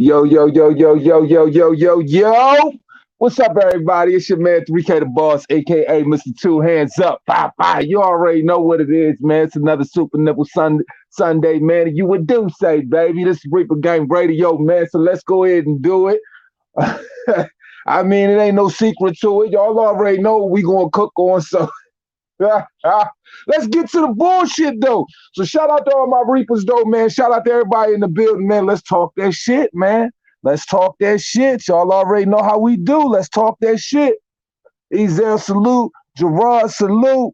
Yo, yo, yo, yo, yo, yo, yo, yo, yo. What's up, everybody? It's your man 3K the Boss, aka Mr. Two Hands Up. Fah Fah. You already know what it is, man. It's another Super Nipl Sunday, man. And you would do say, baby. This is Reaper Gang Radio, man. So let's go ahead and do it. I mean, it ain't no secret to it. Y'all already know what we gonna cook on, so let's get to the bullshit though. So shout out to all my Reapers though, man. Shout out to everybody in the building, man. Let's talk that shit, man. Let's talk that shit. Y'all already know how we do. Let's talk that shit. Ezel salute. Gerard salute.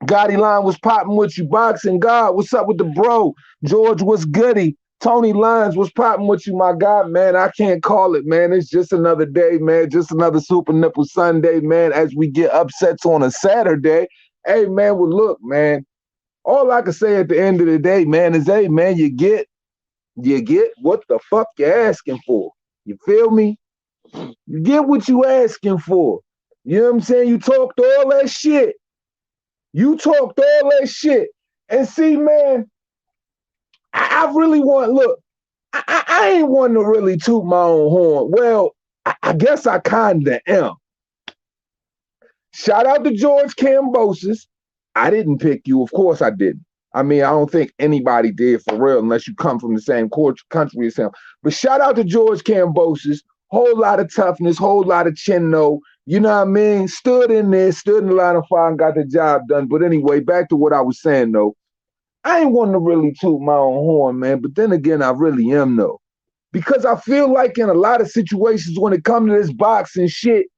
Gotti Line was popping with you. Boxing God, what's up with the bro? George, what's goody? Tony Lyons was popping with you, my God, man. I can't call it, man. It's just another day, man. Just another Super Nipl Sunday, man. As we get upsets on a Saturday. Hey, man, well, look, man. All I can say at the end of the day, man, is, hey, man, you get what the fuck you're asking for. You feel me? You get what you asking for. You know what I'm saying? You talked all that shit. You talked all that shit. And see, man, I really want, look, I ain't wanting to really toot my own horn. Well, I guess I kind of am. Shout out to George Kambosos. I didn't pick you. Of course I didn't. I mean, I don't think anybody did for real unless you come from the same country as him. But shout out to George Kambosos. Whole lot of toughness, whole lot of chin, though. You know what I mean? Stood in there, stood in the line of fire and got the job done. But anyway, back to what I was saying, though. I ain't wanting to really toot my own horn, man. But then again, I really am, though. Because I feel like in a lot of situations when it comes to this boxing shit,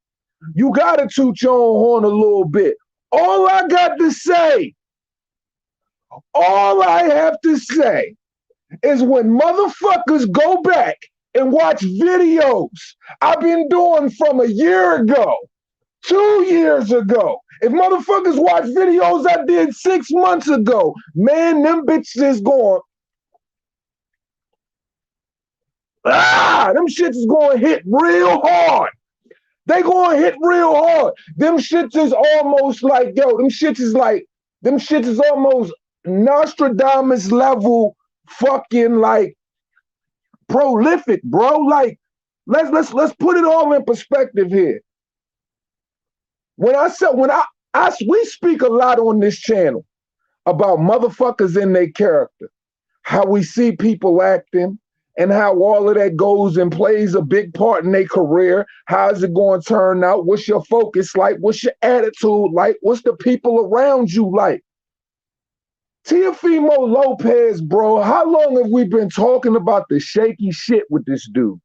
you got to toot your own horn a little bit. All I have to say is when motherfuckers go back and watch videos I've been doing from a year ago, 2 years ago. If motherfuckers watch videos I did 6 months ago, man, them bitches is going, them shits is going to hit real hard. They going to hit real hard. Them shits is almost like, them shits is almost Nostradamus level fucking like prolific, bro. Like, let's put it all in perspective here. We speak a lot on this channel about motherfuckers in their character, how we see people acting, and how all of that goes and plays a big part in their career. How's it going to turn out? What's your focus like? What's your attitude like? What's the people around you like? Teofimo Lopez, bro, how long have we been talking about the shaky shit with this dude?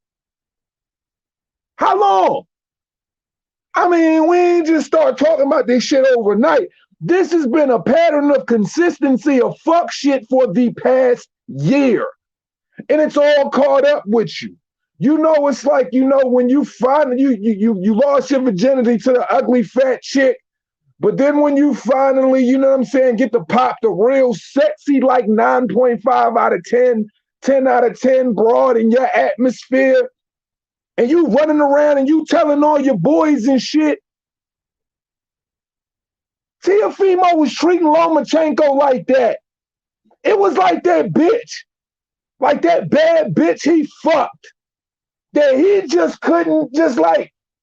How long? I mean, we ain't just start talking about this shit overnight. This has been a pattern of consistency of fuck shit for the past year. And it's all caught up with you. You know, it's like, when you finally, you lost your virginity to the ugly fat chick, but then when you finally, you know what I'm saying, get to pop the real sexy, like 9.5 out of 10, 10 out of 10 broad in your atmosphere, and you running around and you telling all your boys and shit. Teofimo was treating Lomachenko like that. It was like that bitch. Like that bad bitch he fucked. That he just couldn't,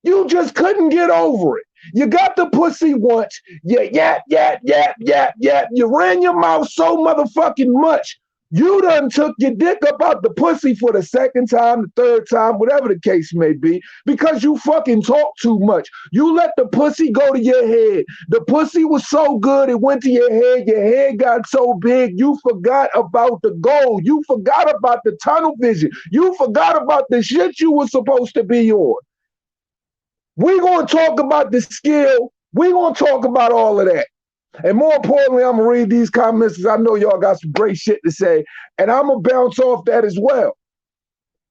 you just couldn't get over it. You got the pussy once, you yap. You ran your mouth so motherfucking much, you done took your dick up out the pussy for the second time, the third time, whatever the case may be, because you fucking talk too much. You let the pussy go to your head. The pussy was so good, it went to your head got so big, you forgot about the goal. You forgot about the tunnel vision. You forgot about the shit you were supposed to be on. We're going to talk about the skill. We're going to talk about all of that. And more importantly, I'm going to read these comments because I know y'all got some great shit to say. And I'm going to bounce off that as well.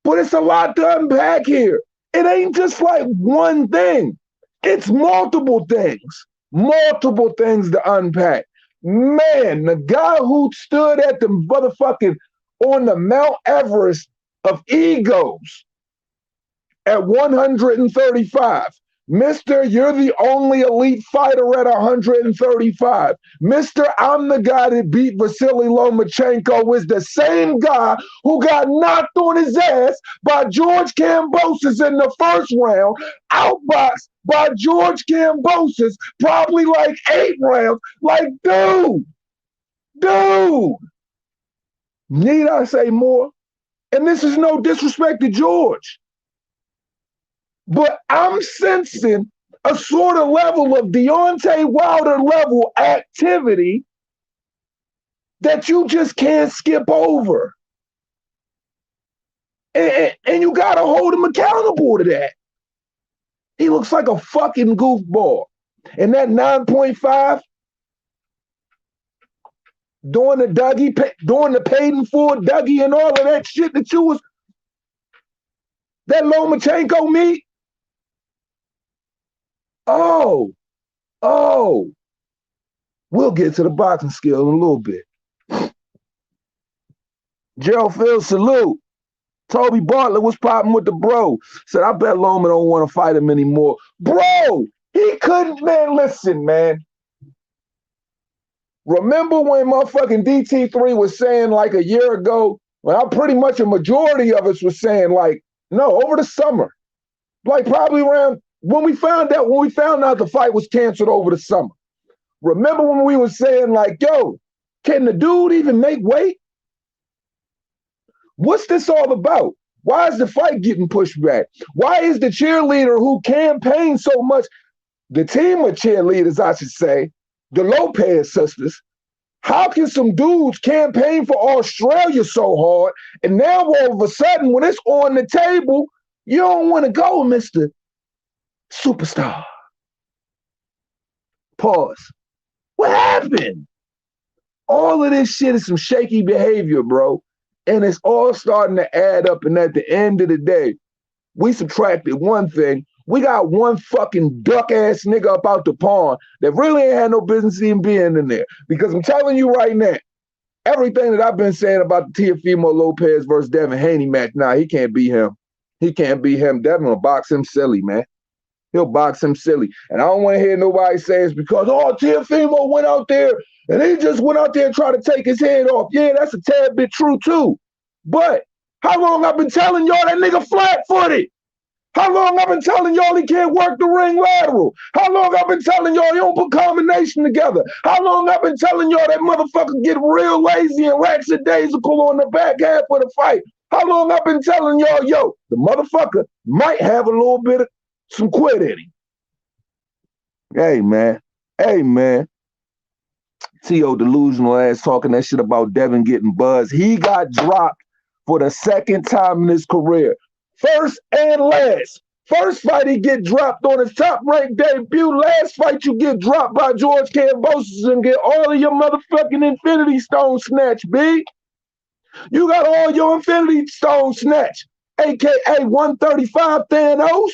But it's a lot to unpack here. It ain't just like one thing. It's multiple things. Multiple things to unpack. Man, the guy who stood at the motherfucking, on the Mount Everest of egos at 135, Mr. You're the only elite fighter at 135. Mr. I'm the guy that beat Vasily Lomachenko is the same guy who got knocked on his ass by George Kambosos in the first round, outboxed by George Kambosos probably like 8 rounds. Like, dude, need I say more? And this is no disrespect to George, but I'm sensing a sort of level of Deontay Wilder level activity that you just can't skip over. And you got to hold him accountable to that. He looks like a fucking goofball. And that 9.5, doing the Dougie, doing the paid for Dougie and all of that shit that you was, that Lomachenko meat. Oh, we'll get to the boxing skill in a little bit. Gerald Field, salute. Toby Bartlett was popping with the bro. Said, I bet Loma don't want to fight him anymore. Bro, he couldn't, man, listen, man. Remember when motherfucking DT3 was saying like a year ago, well, pretty much a majority of us was saying like, no, over the summer. Like probably around, when we found out the fight was canceled over the summer. Remember when we were saying like, yo, can the dude even make weight? What's this all about? Why is the fight getting pushed back? Why is the cheerleader who campaigned so much, the team of cheerleaders, I should say, the Lopez sisters, how can some dudes campaign for Australia so hard, and now all of a sudden, when it's on the table, you don't want to go, Mr. Superstar? Pause. What happened? All of this shit is some shaky behavior, bro. And it's all starting to add up. And at the end of the day, we subtracted one thing. We got one fucking duck ass nigga up out the pond that really ain't had no business even being in there. Because I'm telling you right now, everything that I've been saying about the Teofimo Lopez versus Devin Haney match, nah, he can't beat him. He can't beat him. Devin will box him silly, man. He'll box him silly. And I don't want to hear nobody say it's because, oh, Teofimo went out there and he just went out there and tried to take his head off. Yeah, that's a tad bit true too. But how long I've been telling y'all that nigga flat-footed? How long I've been telling y'all he can't work the ring lateral? How long I've been telling y'all he don't put combination together? How long I've been telling y'all that motherfucker get real lazy and lackadaisical on the back half of the fight? How long I've been telling y'all, yo, the motherfucker might have a little bit of some quit in him. Hey, man. T.O. delusional ass talking that shit about Devin getting buzzed. He got dropped for the second time in his career. First and last. First fight he get dropped on his top-ranked debut. Last fight you get dropped by George Kambosos and get all of your motherfucking Infinity Stone snatched, B. You got all your Infinity Stone snatched, a.k.a. 135 Thanos.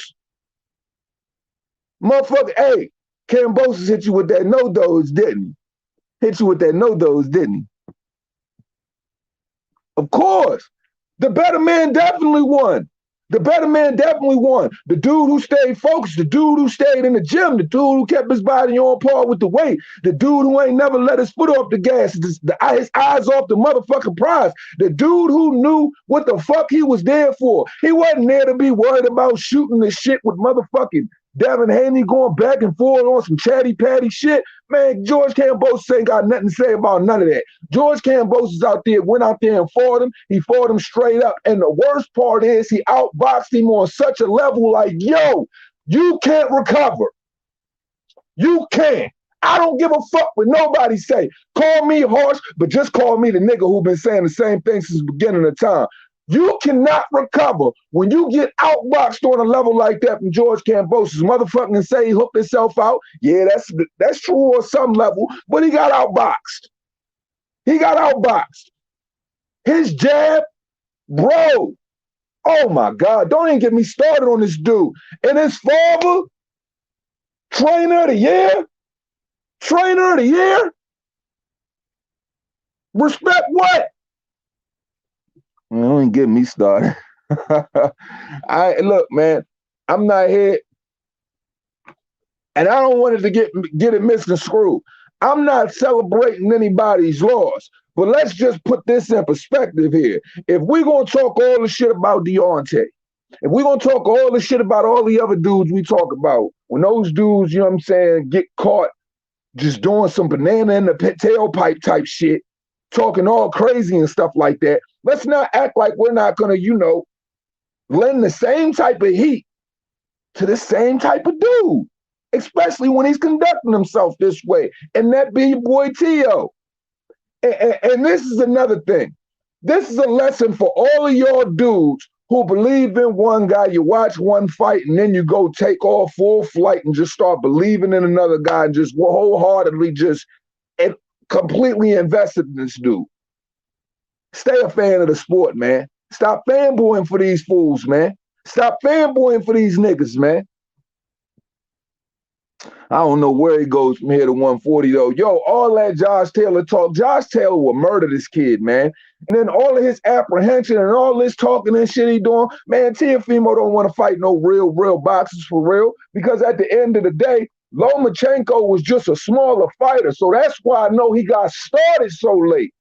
Motherfucker, hey, Kambosos hit you with that no-dose, didn't he? Of course. The better man definitely won. The dude who stayed focused, the dude who stayed in the gym, the dude who kept his body on par with the weight, the dude who ain't never let his foot off the gas, his eyes off the motherfucking prize, the dude who knew what the fuck he was there for. He wasn't there to be worried about shooting the shit with motherfucking Devin Haney going back and forth on some chatty patty shit. Man, George Kambosos ain't got nothing to say about none of that. George Kambosos went out there and fought him. He fought him straight up. And the worst part is he outboxed him on such a level like, yo, you can't recover. You can't. I don't give a fuck what nobody say. Call me harsh, but just call me the nigga who been saying the same thing since the beginning of time. You cannot recover when you get outboxed on a level like that from George Kambosos. Motherfucking say he hooked himself out. Yeah, that's true on some level, but he got outboxed. His jab, bro. Oh my God, don't even get me started on this dude. And his father, trainer of the year. Respect what? Don't get me started. Look, man, I'm not here. And I don't want it to get it misconstrued. I'm not celebrating anybody's loss, but let's just put this in perspective here. If we're gonna talk all the shit about Deontay, if we're gonna talk all the shit about all the other dudes we talk about, when those dudes, you know what I'm saying, get caught just doing some banana in the tailpipe type shit, talking all crazy and stuff like that, let's not act like we're not gonna, lend the same type of heat to the same type of dude, especially when he's conducting himself this way. And that be your boy Tio. And this is another thing. This is a lesson for all of y'all dudes who believe in one guy. You watch one fight and then you go take off full flight and just start believing in another guy and just wholeheartedly just completely invested in this dude. Stay a fan of the sport, man. Stop fanboying for these fools, man. Stop fanboying for these niggas, man. I don't know where he goes from here to 140, though. Yo, all that Josh Taylor talk, Josh Taylor will murder this kid, man. And then all of his apprehension and all this talking and shit he doing, man, Teofimo don't want to fight no real boxers for real, because at the end of the day, Lomachenko was just a smaller fighter. So that's why I know he got started so late.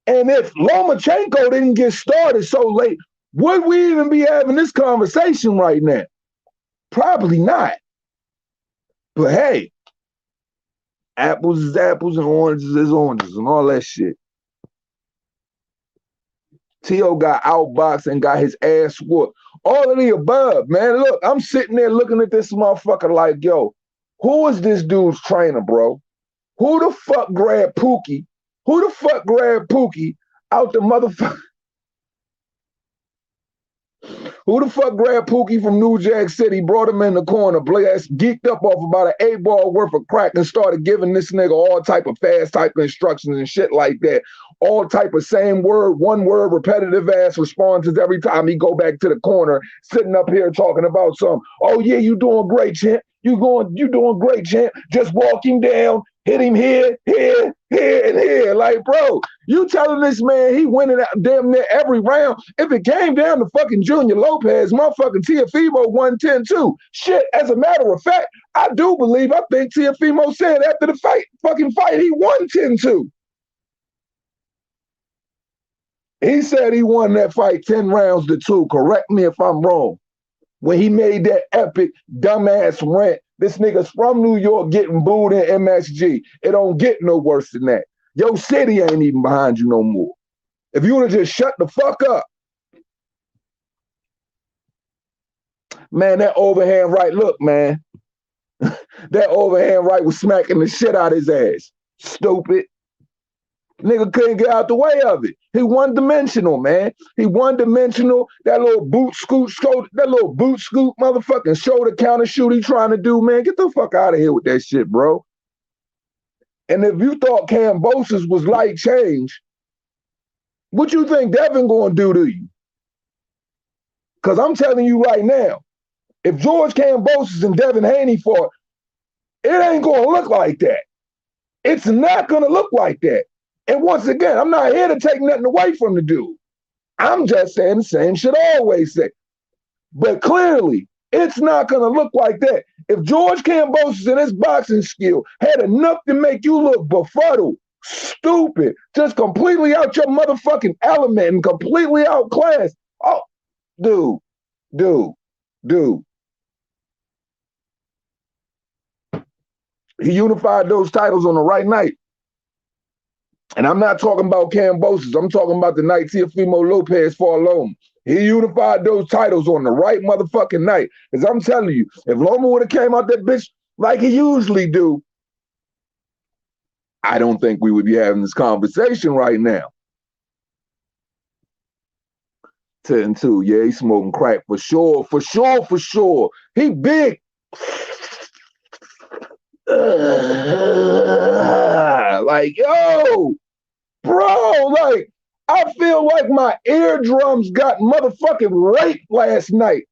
And if Lomachenko didn't get started so late, would we even be having this conversation right now? Probably not. But hey, apples is apples and oranges is oranges and all that shit. T.O. got outboxed and got his ass whooped. All of the above, man. Look, I'm sitting there looking at this motherfucker like, yo, who is this dude's trainer, bro? Who the fuck grabbed Pookie? Who the fuck grabbed Pookie out the motherfucker? Who the fuck grabbed Pookie from New Jack City, brought him in the corner, blast, geeked up off about an 8-ball worth of crack and started giving this nigga all type of fast type of instructions and shit like that. All type of same word, one word, repetitive ass responses every time he go back to the corner, sitting up here talking about some, oh yeah, you doing great, champ. You doing great, champ. Just walk him down, hit him here, and here. Like, bro, you telling this man he winning damn near every round. If it came down to fucking Junior Lopez, motherfucking Teofimo won 10-2. Shit, as a matter of fact, I think Teofimo said after the fight, he won 10-2. He said he won that fight 10 rounds to 2. Correct me if I'm wrong. When he made that epic dumbass rant, this nigga's from New York getting booed in MSG. It don't get no worse than that. Your city ain't even behind you no more. If you would have just shut the fuck up. Man, that overhand right, look, man. That overhand right was smacking the shit out his ass. Stupid. Nigga couldn't get out the way of it. He one-dimensional, man. He one-dimensional. That little boot scoot motherfucking shoulder counter shoot he trying to do, man. Get the fuck out of here with that shit, bro. And if you thought Kambosos was light change, what you think Devin gonna do to you? Because I'm telling you right now, if George Kambosos and Devin Haney fought, it ain't gonna look like that. It's not gonna look like that. And once again, I'm not here to take nothing away from the dude. I'm just saying the same shit I always say. But clearly, it's not going to look like that. If George Kambosos and his boxing skill had enough to make you look befuddled, stupid, just completely out your motherfucking element and completely outclassed, oh, dude. He unified those titles on the right night. And I'm not talking about Kambosos. I'm talking about the night Teofimo Lopez fought Loma. He unified those titles on the right motherfucking night. Because I'm telling you, if Loma would have came out that bitch like he usually do, I don't think we would be having this conversation right now. 10-2. Yeah, he's smoking crack for sure. He big. Like, yo, bro, like, I feel like my eardrums got motherfucking raped last night.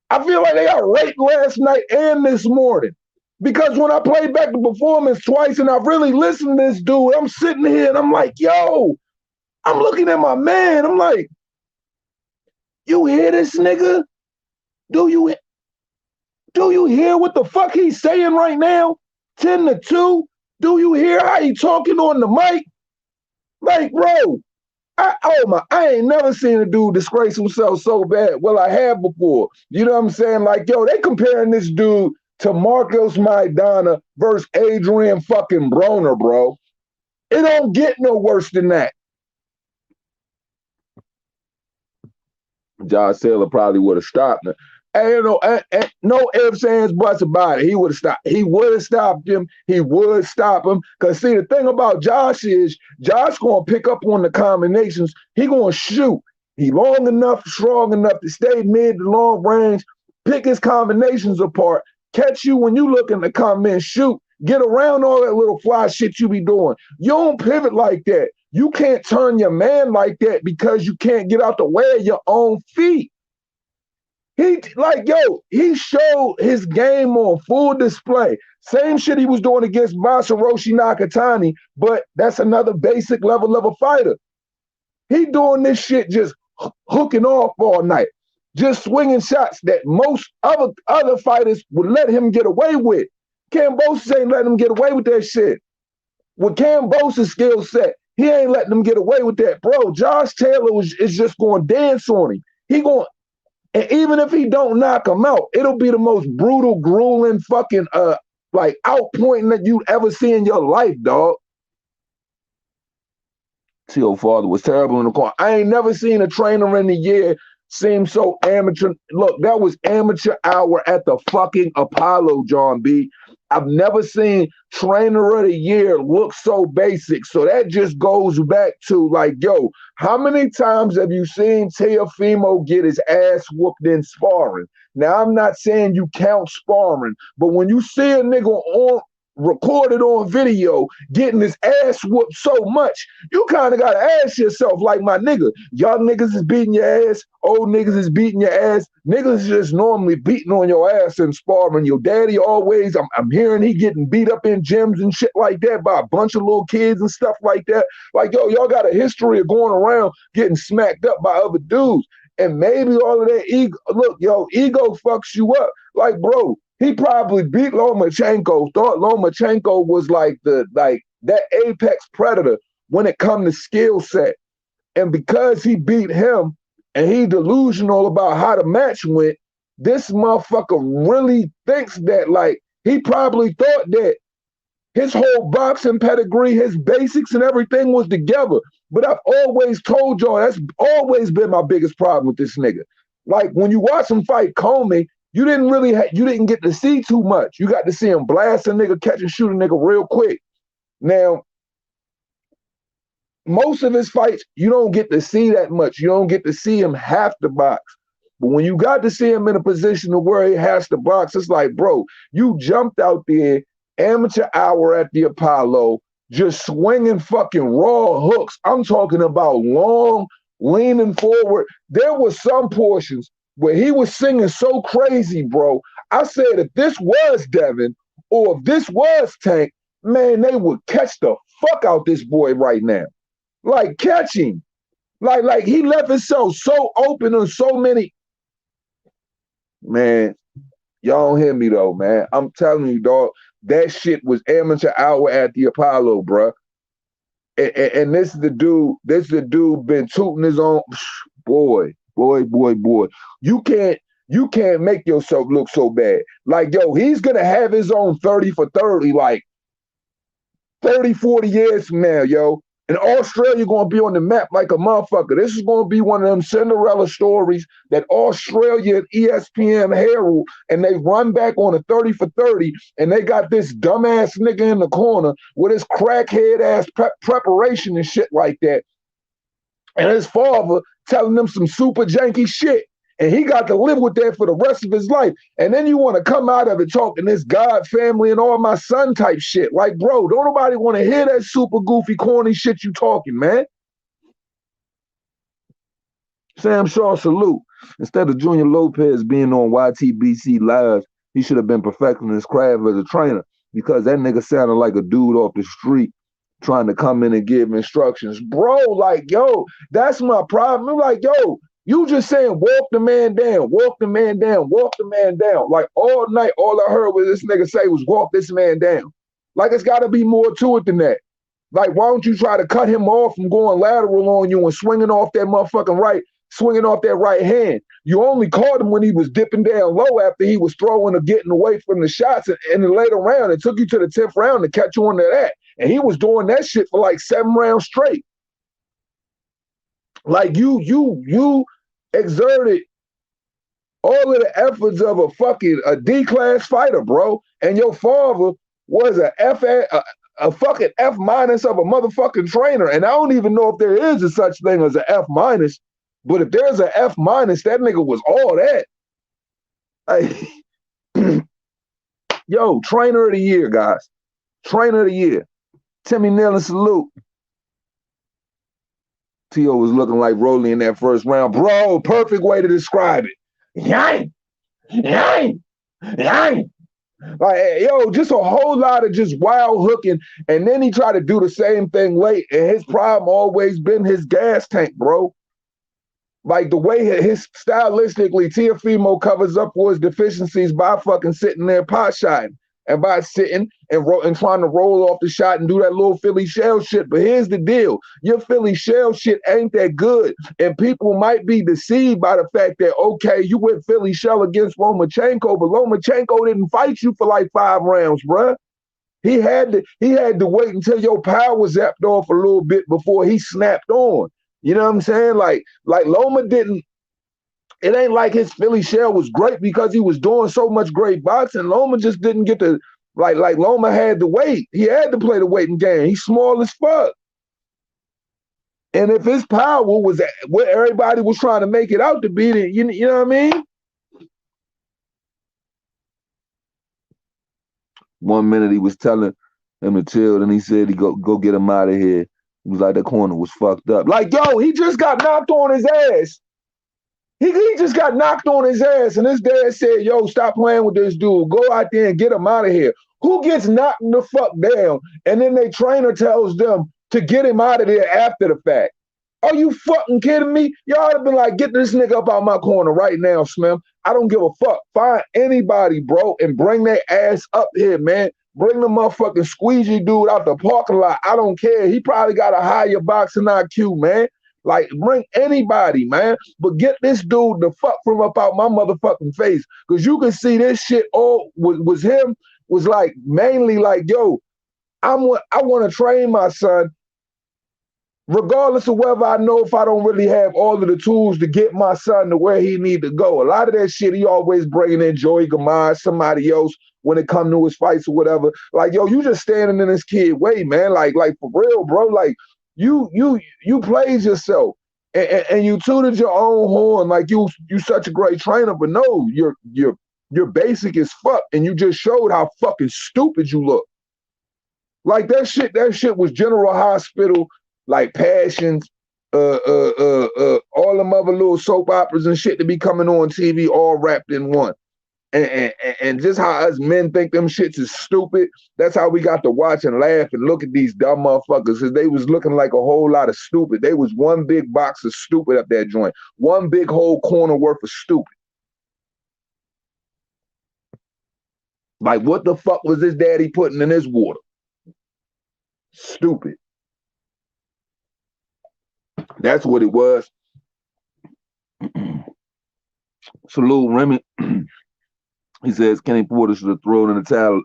I feel like they got raped last night and this morning. Because when I played back the performance twice and I really listened to this dude, I'm sitting here and I'm like, yo, I'm looking at my man. I'm like, you hear this nigga? Do you Do you hear what the fuck he's saying right now? 10-2. Do you hear how he talking on the mic? Like, bro, I ain't never seen a dude disgrace himself so bad. Well, I have before. You know what I'm saying? Like, yo, they comparing this dude to Marcos Maidana versus Adrian fucking Broner, bro. It don't get no worse than that. Josh Taylor probably would have stopped him. And, no ifs, ands, buts about it. He would have stopped. He would have stopped him. He would stop him. Because, see, the thing about Josh is Josh going to pick up on the combinations. He going to shoot. He long enough, strong enough to stay mid to long range, pick his combinations apart, catch you when you look in the comments, shoot, get around all that little fly shit you be doing. You don't pivot like that. You can't turn your man like that because you can't get out the way of your own feet. He showed his game on full display. Same shit he was doing against Masaroshi Nakatani, but that's another basic level of a fighter. He doing this shit just hooking off all night, just swinging shots that most other fighters would let him get away with. Kambosos ain't letting him get away with that shit. With Kambosos' skill set, he ain't letting him get away with that. Bro, Josh Taylor is just going to dance on him. And even if he don't knock him out, it'll be the most brutal, grueling, fucking, outpointing that you'd ever see in your life, dog. T.O. Father was terrible in the corner. I ain't never seen a trainer in the year seem so amateur. Look, that was amateur hour at the fucking Apollo, John B. I've never seen trainer of the year look so basic. So that just goes back to like, yo, how many times have you seen Teofimo get his ass whooped in sparring? Now, I'm not saying you count sparring, but when you see a nigga recorded on video getting his ass whooped so much, you kind of got to ask yourself, like, my nigga, young niggas is beating your ass, old niggas is beating your ass, niggas just normally beating on your ass in sparring. Your daddy always, I'm hearing he getting beat up in gyms and shit like that by a bunch of little kids and stuff like that. Like, yo, y'all got a history of going around getting smacked up by other dudes. And maybe all of that ego, look, yo, ego fucks you up. Like, bro, he probably beat Lomachenko, thought Lomachenko was like that apex predator when it come to skill set. And because he beat him and he delusional about how the match went, this motherfucker really thinks that, like, he probably thought that his whole boxing pedigree, his basics and everything was together. But I've always told y'all, that's always been my biggest problem with this nigga. Like, when you watch him fight Comey, you didn't get to see too much. You got to see him blast a nigga, catch and shoot a nigga real quick. Now, most of his fights, you don't get to see that much. You don't get to see him have to box. But when you got to see him in a position of where he has to box, it's like, bro, you jumped out there, amateur hour at the Apollo, just swinging fucking raw hooks. I'm talking about long, leaning forward. There were some portions where he was singing so crazy, bro. I said, if this was Devin or if this was Tank, man, they would catch the fuck out this boy right now. Like, catch him. Like he left himself so open on so many. Man, y'all don't hear me though, man. I'm telling you, dog, that shit was amateur hour at the Apollo, bro. And this is the dude been tooting his own boy. You can't make yourself look so bad. Like, yo, he's gonna have his own 30 for 30, like 30, 40 years from now, yo. And Australia gonna be on the map like a motherfucker. This is gonna be one of them Cinderella stories that Australia and ESPN herald, and they run back on a 30 for 30, and they got this dumbass nigga in the corner with his crackhead ass preparation and shit like that. And his father telling them some super janky shit. And he got to live with that for the rest of his life. And then you want to come out of it talking this God family and all my son type shit. Like, bro, don't nobody want to hear that super goofy, corny shit you talking, man. Sam Shaw, salute. Instead of Junior Lopez being on YTBC Live, he should have been perfecting his craft as a trainer, because that nigga sounded like a dude off the street trying to come in and give instructions. Bro, like, yo, that's my problem. I'm like, yo, You just saying walk the man down, walk the man down, walk the man down. Like all night, all I heard was this nigga say was walk this man down. Like it's got to be more to it than that. Like why don't you try to cut him off from going lateral on you and swinging off that motherfucking right, swinging off that right hand. You only caught him when he was dipping down low after he was throwing or getting away from the shots. And then later round, it took you to the 10th round to catch on to that. And he was doing that shit for like 7 rounds straight. Like you exerted all of the efforts of a D-class fighter, bro. And your father was a fucking F minus of a motherfucking trainer. And I don't even know if there is a such thing as an F minus, but if there's an F minus, that nigga was all that. Like, yo, trainer of the year, guys. Trainer of the year. Timmy Nealon, salute. T.O. was looking like Rolly in that first round. Bro, perfect way to describe it. Yank! Yank! Yank! Like, yo, just a whole lot of just wild hooking. And then he tried to do the same thing late. And his problem always been his gas tank, bro. Like the way his stylistically, Teofimo covers up for his deficiencies by fucking sitting there pot shotting. And by sitting and trying to roll off the shot and do that little Philly shell shit. But here's the deal. Your Philly shell shit ain't that good. And people might be deceived by the fact that, okay, you went Philly shell against Lomachenko, but Lomachenko didn't fight you for like 5 rounds, bruh. He had to wait until your power was zapped off a little bit before he snapped on. You know what I'm saying? Like Loma didn't. It ain't like his Philly shell was great because he was doing so much great boxing. Loma just didn't get to, like Loma had to wait. He had to play the waiting game. He's small as fuck. And if his power was what everybody was trying to make it out to be, then you know what I mean? 1 minute he was telling him to chill, and he said he go get him out of here. He was like, that corner was fucked up. Like, yo, he just got knocked on his ass. He just got knocked on his ass, and his dad said, yo, stop playing with this dude. Go out there and get him out of here. Who gets knocked the fuck down, and then their trainer tells them to get him out of there after the fact? Are you fucking kidding me? Y'all have been like, get this nigga up out my corner right now, Slim. I don't give a fuck. Find anybody, bro, and bring their ass up here, man. Bring the motherfucking squeegee dude out the parking lot. I don't care. He probably got a higher boxing IQ, man. Like, bring anybody, man. But get this dude the fuck from up out my motherfucking face. Because you can see this shit all was him, was like, mainly like, yo, I want to train my son, regardless of whether I know if I don't really have all of the tools to get my son to where he need to go. A lot of that shit, he always bringing in Joey Gamaz, somebody else, when it come to his fights or whatever. Like, yo, you just standing in this kid way, man. Like for real, bro. Like, you played yourself and you tooted your own horn like you such a great trainer, but no, you're basic as fuck, and you just showed how fucking stupid you look. Like that shit was General Hospital, like Passions, all them other little soap operas and shit to be coming on TV all wrapped in one. And just how us men think them shits is stupid, that's how we got to watch and laugh and look at these dumb motherfuckers, because they was looking like a whole lot of stupid. They was one big box of stupid up that joint. One big whole corner worth of stupid. Like, what the fuck was his daddy putting in his water? Stupid. That's what it was. Salute Remy. He says Kenny Porter should have thrown in the towel,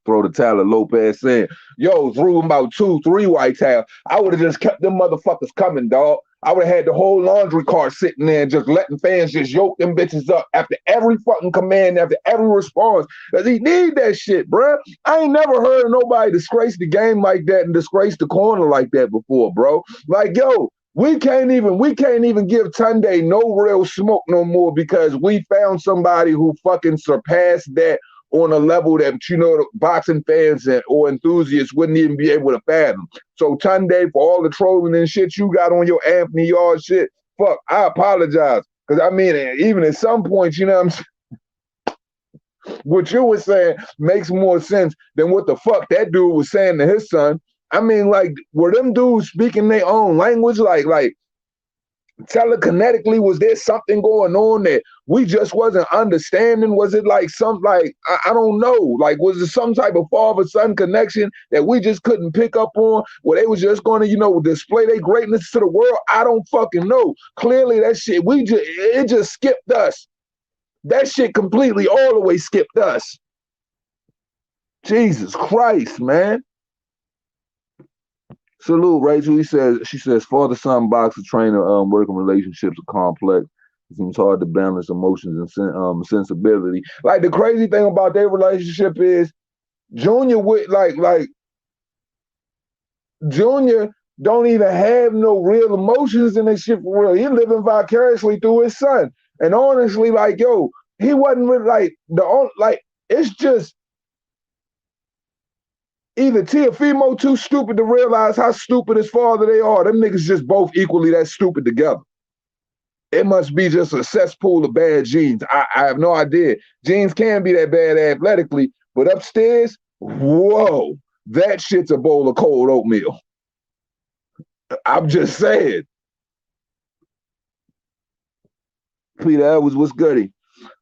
throw the towel at Lopez, saying, yo, threw him about 2-3 white towels. I would have just kept them motherfuckers coming, dog. I would have had the whole laundry car sitting there and just letting fans just yoke them bitches up after every fucking command, after every response. Because he need that shit, bruh. I ain't never heard of nobody disgrace the game like that and disgrace the corner like that before, bro. Like, yo, we can't even give Sundae no real smoke no more, because we found somebody who fucking surpassed that on a level that, you know, boxing fans or enthusiasts wouldn't even be able to fathom. So Sundae, for all the trolling and shit you got on your Anthony Yard shit, fuck, I apologize. Because I mean, even at some points, you know what I'm saying? What you were saying makes more sense than what the fuck that dude was saying to his son. I mean, like, were them dudes speaking their own language? Like telekinetically, was there something going on that we just wasn't understanding? Was it like some, like I don't know, like was it some type of father-son connection that we just couldn't pick up on, where they was just going to, display their greatness to the world? I don't fucking know. Clearly that shit, it just skipped us. That shit completely all the way skipped us. Jesus Christ, man. Salute, Rachel. She says, father-son boxer trainer, working relationships are complex. It seems hard to balance emotions and sensibility. Like the crazy thing about their relationship is Junior with like Junior don't even have no real emotions in this shit for real. He living vicariously through his son. And honestly, like, yo, he wasn't really it's just either Tiafimo too stupid to realize how stupid his father they are. Them niggas just both equally that stupid together. It must be just a cesspool of bad genes. I have no idea. Genes can be that bad athletically, but upstairs, whoa, that shit's a bowl of cold oatmeal. I'm just saying. Peter Edwards, what's goody?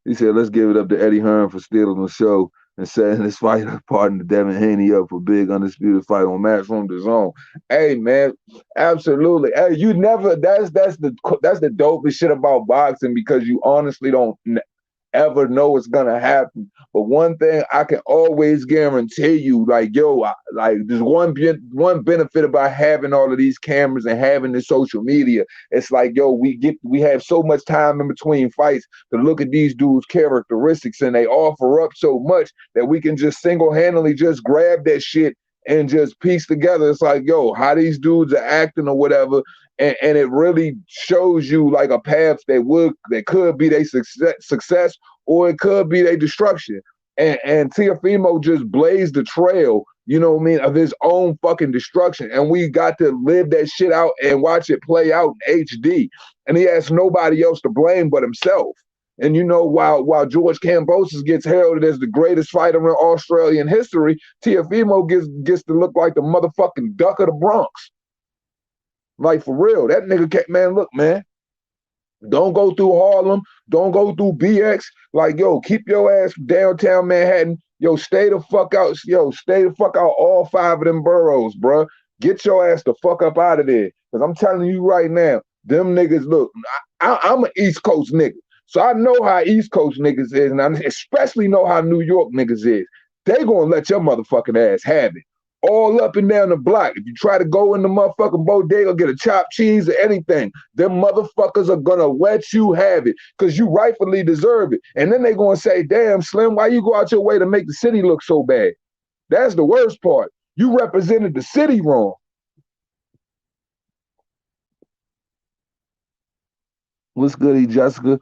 He said, let's give it up to Eddie Hearn for stealing the show and setting his fight partner Devin Haney up for big undisputed fight on Matchroom DAZN. Hey man, absolutely. Hey, you never. That's the dopest shit about boxing, because you honestly don't ever know what's gonna happen. But one thing I can always guarantee you, like, yo, there's one benefit about having all of these cameras and having the social media. It's like, yo, we have so much time in between fights to look at these dudes' characteristics, and they offer up so much that we can just single-handedly just grab that shit and just piece together. It's like, yo, how these dudes are acting or whatever. And it really shows you like a path that could be their success, or it could be their destruction. And Tiafimo just blazed the trail, you know what I mean, of his own fucking destruction. And we got to live that shit out and watch it play out in HD. And he has nobody else to blame but himself. And while George Kambosos gets heralded as the greatest fighter in Australian history, Tiafimo gets to look like the motherfucking duck of the Bronx. Like, for real, that nigga can't, man, look, man, don't go through Harlem, don't go through BX. Like, yo, keep your ass downtown Manhattan. Yo, stay the fuck out. Yo, stay the fuck out all 5 of them boroughs, bro. Get your ass the fuck up out of there. Because I'm telling you right now, them niggas, look, I'm an East Coast nigga. So I know how East Coast niggas is, and I especially know how New York niggas is. They gonna let your motherfucking ass have it. All up and down the block. If you try to go in the motherfucking bodega, get a chopped cheese or anything, them motherfuckers are gonna let you have it because you rightfully deserve it. And then they gonna say, damn, Slim, why you go out your way to make the city look so bad? That's the worst part. You represented the city wrong. What's goody, Jessica?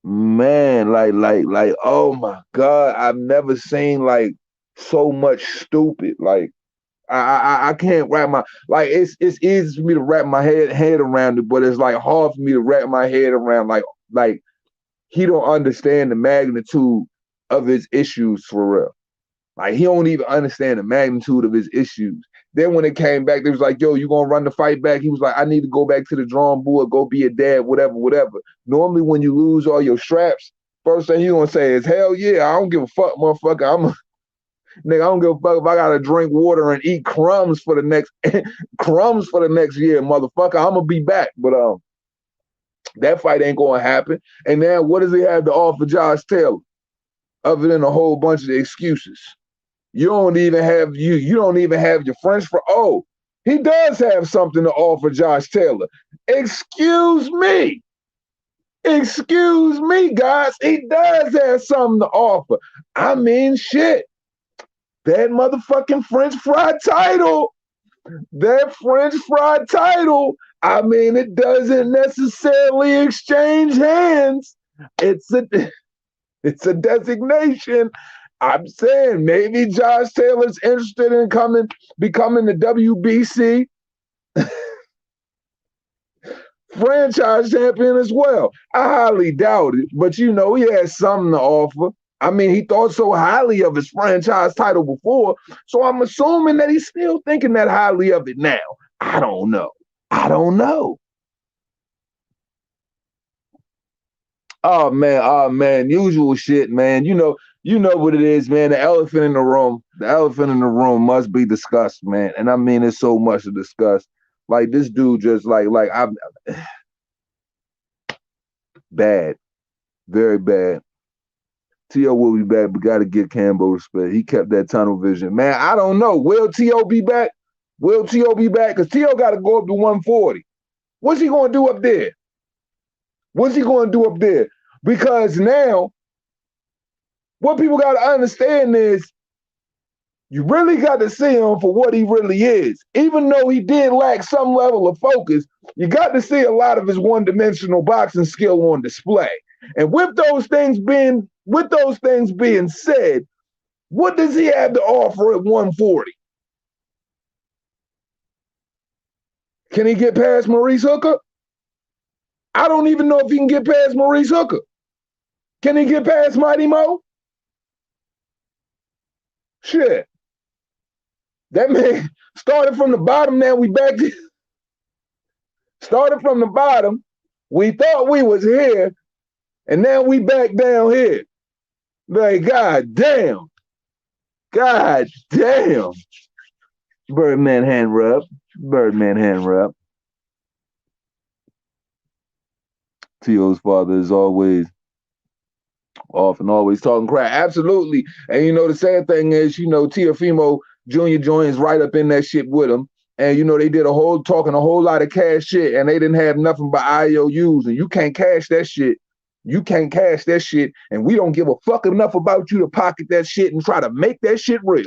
Man, like, oh my God, I've never seen like so much stupid. Like, I can't wrap my, like, it's easy for me to wrap my head around it, but it's like hard for me to wrap my head around like he don't understand the magnitude of his issues for real. Like, he don't even understand the magnitude of his issues. Then when it came back, they was like, yo, you gonna run the fight back? He was like, I need to go back to the drawing board, go be a dad, whatever. Normally when you lose all your straps, first thing you gonna say is, hell yeah, I don't give a fuck, motherfucker. Nigga, I don't give a fuck if I gotta drink water and eat crumbs for the next year, motherfucker. I'm gonna be back. But that fight ain't gonna happen. And now what does he have to offer Josh Taylor? Other than a whole bunch of excuses. You don't even have your French fry. Oh, he does have something to offer Josh Taylor. Excuse me, guys. He does have something to offer. I mean, shit. That motherfucking French fry title. I mean, it doesn't necessarily exchange hands. It's a designation. I'm saying maybe Josh Taylor's interested in becoming the WBC franchise champion as well. I highly doubt it, but he has something to offer. I mean, he thought so highly of his franchise title before, so I'm assuming that he's still thinking that highly of it now. I don't know. Oh man, usual shit, man. You know what it is, man. The elephant in the room. The elephant in the room must be discussed, man. And I mean, it's so much to discuss. Like this dude, just like I'm bad, very bad. T.O. will be back, but got to get Cambo respect. He kept that tunnel vision, man. I don't know. Will T.O. be back? Will T.O. be back? Because T.O. got to go up to 140. What's he going to do up there? What's he going to do up there? Because now, what people got to understand is you really got to see him for what he really is. Even though he did lack some level of focus, you got to see a lot of his one-dimensional boxing skill on display. And with those things being said, what does he have to offer at 140? Can he get past Maurice Hooker? I don't even know if he can get past Maurice Hooker. Can he get past Mighty Mo? Shit. That man started from the bottom, now we back to started from the bottom. We thought we was here, and now we back down here. Like, God damn. God damn. Birdman hand rub. Birdman hand rub. T.O.'s father is always off and always talking crap. Absolutely. And you know, the sad thing is, you know, Tiafimo Jr. joins right up in that shit with him. And you know, they did talking a whole lot of cash shit, and they didn't have nothing but IOUs. And you can't cash that shit. You can't cash that shit. And we don't give a fuck enough about you to pocket that shit and try to make that shit real.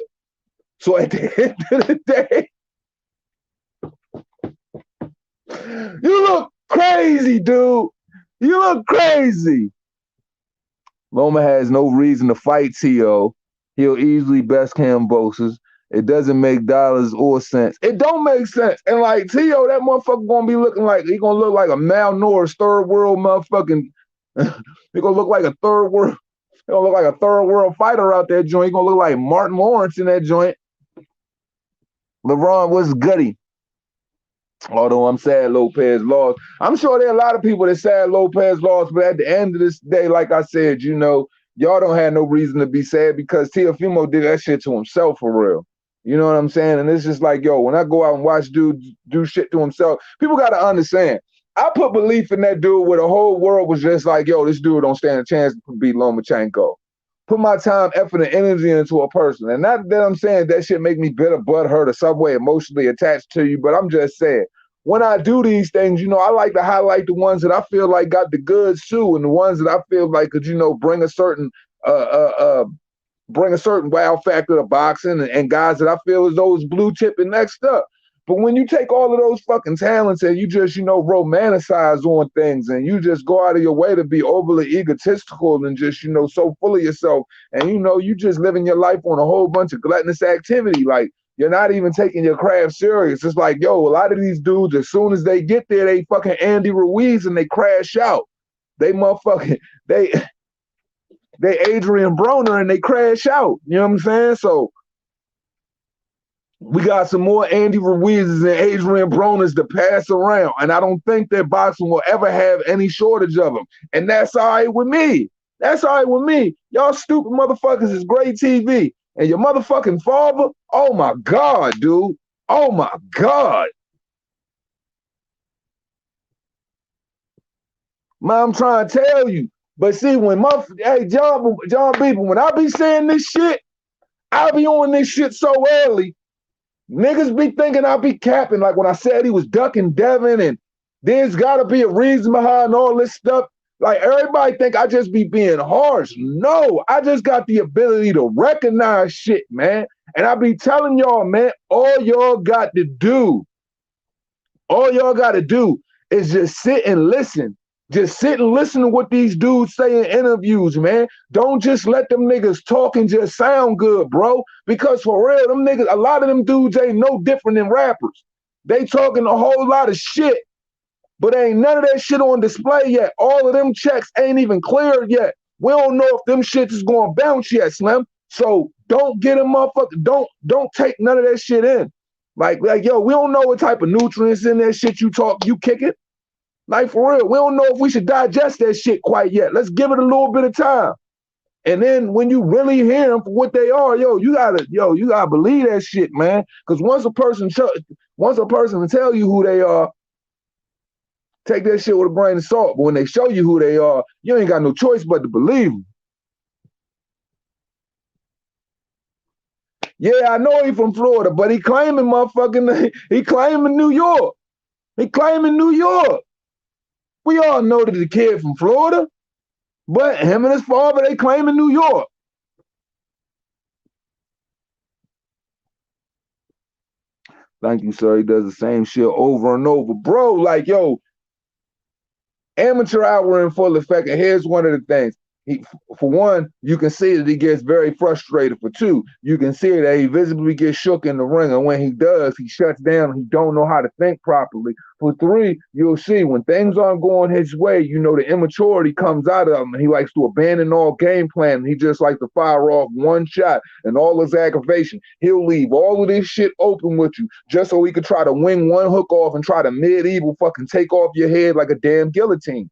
So at the end of the day, you look crazy, dude. You look crazy. Loma has no reason to fight T.O. He'll easily best Cambosos. It doesn't make dollars or cents. It don't make sense. And like T.O., that motherfucker gonna be looking like, he gonna look like a malnourished third world motherfucking, he gonna look like a third world, he gonna look like a third world fighter out there joint. He gonna look like Martin Lawrence in that joint. LeBron was gutty. Although I'm sad Lopez lost. I'm sure there are a lot of people that sad Lopez lost, but at the end of this day, like I said, you know, y'all don't have no reason to be sad because Teofimo did that shit to himself for real. You know what I'm saying? And it's just like, yo, when I go out and watch dudes do shit to himself, people got to understand. I put belief in that dude where the whole world was just like, yo, this dude don't stand a chance to beat Lomachenko. Put my time, effort, and energy into a person. And not that I'm saying that shit make me bitter, butthurt, or some way emotionally attached to you, but I'm just saying, when I do these things, you know, I like to highlight the ones that I feel like got the goods too, and the ones that I feel like could, you know, bring a certain wow factor to boxing, and guys that I feel is those blue chip and next up. But when you take all of those fucking talents and you just, you know, romanticize on things and you just go out of your way to be overly egotistical and just, you know, so full of yourself, and, you know, you just living your life on a whole bunch of gluttonous activity, like, you're not even taking your craft serious. It's like, yo, a lot of these dudes, as soon as they get there, they fucking Andy Ruiz and they crash out. They motherfucking, they Adrian Broner and they crash out. You know what I'm saying? So we got some more Andy Ruizes and Adrian Broners to pass around. And I don't think that boxing will ever have any shortage of them. And that's all right with me. That's all right with me. Y'all stupid motherfuckers is great TV. And your motherfucking father, oh my God, dude. Oh my God. Man, I'm trying to tell you. But see, when hey, John Beeple, when I be saying this shit, I be on this shit so early. Niggas be thinking I be capping. Like when I said he was ducking Devin and there's gotta be a reason behind all this stuff. Like everybody think I just be being harsh. No, I just got the ability to recognize shit, man. And I be telling y'all, man, all y'all got to do is just sit and listen. Just sit and listen to what these dudes say in interviews, man. Don't just let them niggas talk and just sound good, bro. Because for real, them niggas, a lot of them dudes ain't no different than rappers. They talking a whole lot of shit, but ain't none of that shit on display yet. All of them checks ain't even cleared yet. We don't know if them shit is going to bounce yet, Slim. So don't get them motherfucker. Don't take none of that shit in. Like, yo, we don't know what type of nutrients in that shit you kick it. Like for real, we don't know if we should digest that shit quite yet. Let's give it a little bit of time. And then when you really hear them for what they are, you gotta believe that shit, man. Because once a person tell you who they are, take that shit with a grain of salt. But when they show you who they are, you ain't got no choice but to believe them. Yeah, I know he from Florida, but he claiming he claiming New York. He claiming New York. We all know that the kid from Florida, but him and his father, they claiming New York. Thank you, sir. He does the same shit over and over. Bro, like, amateur hour in full effect. And here's one of the things. For one, you can see that he gets very frustrated. For two, you can see that he visibly gets shook in the ring, and when he does, he shuts down. He don't know how to think properly. For three, you'll see when things aren't going his way, the immaturity comes out of him, and he likes to abandon all game plan. And he just likes to fire off one shot, and all his aggravation. He'll leave all of this shit open with you just so he could try to wing one hook off and try to medieval fucking take off your head like a damn guillotine.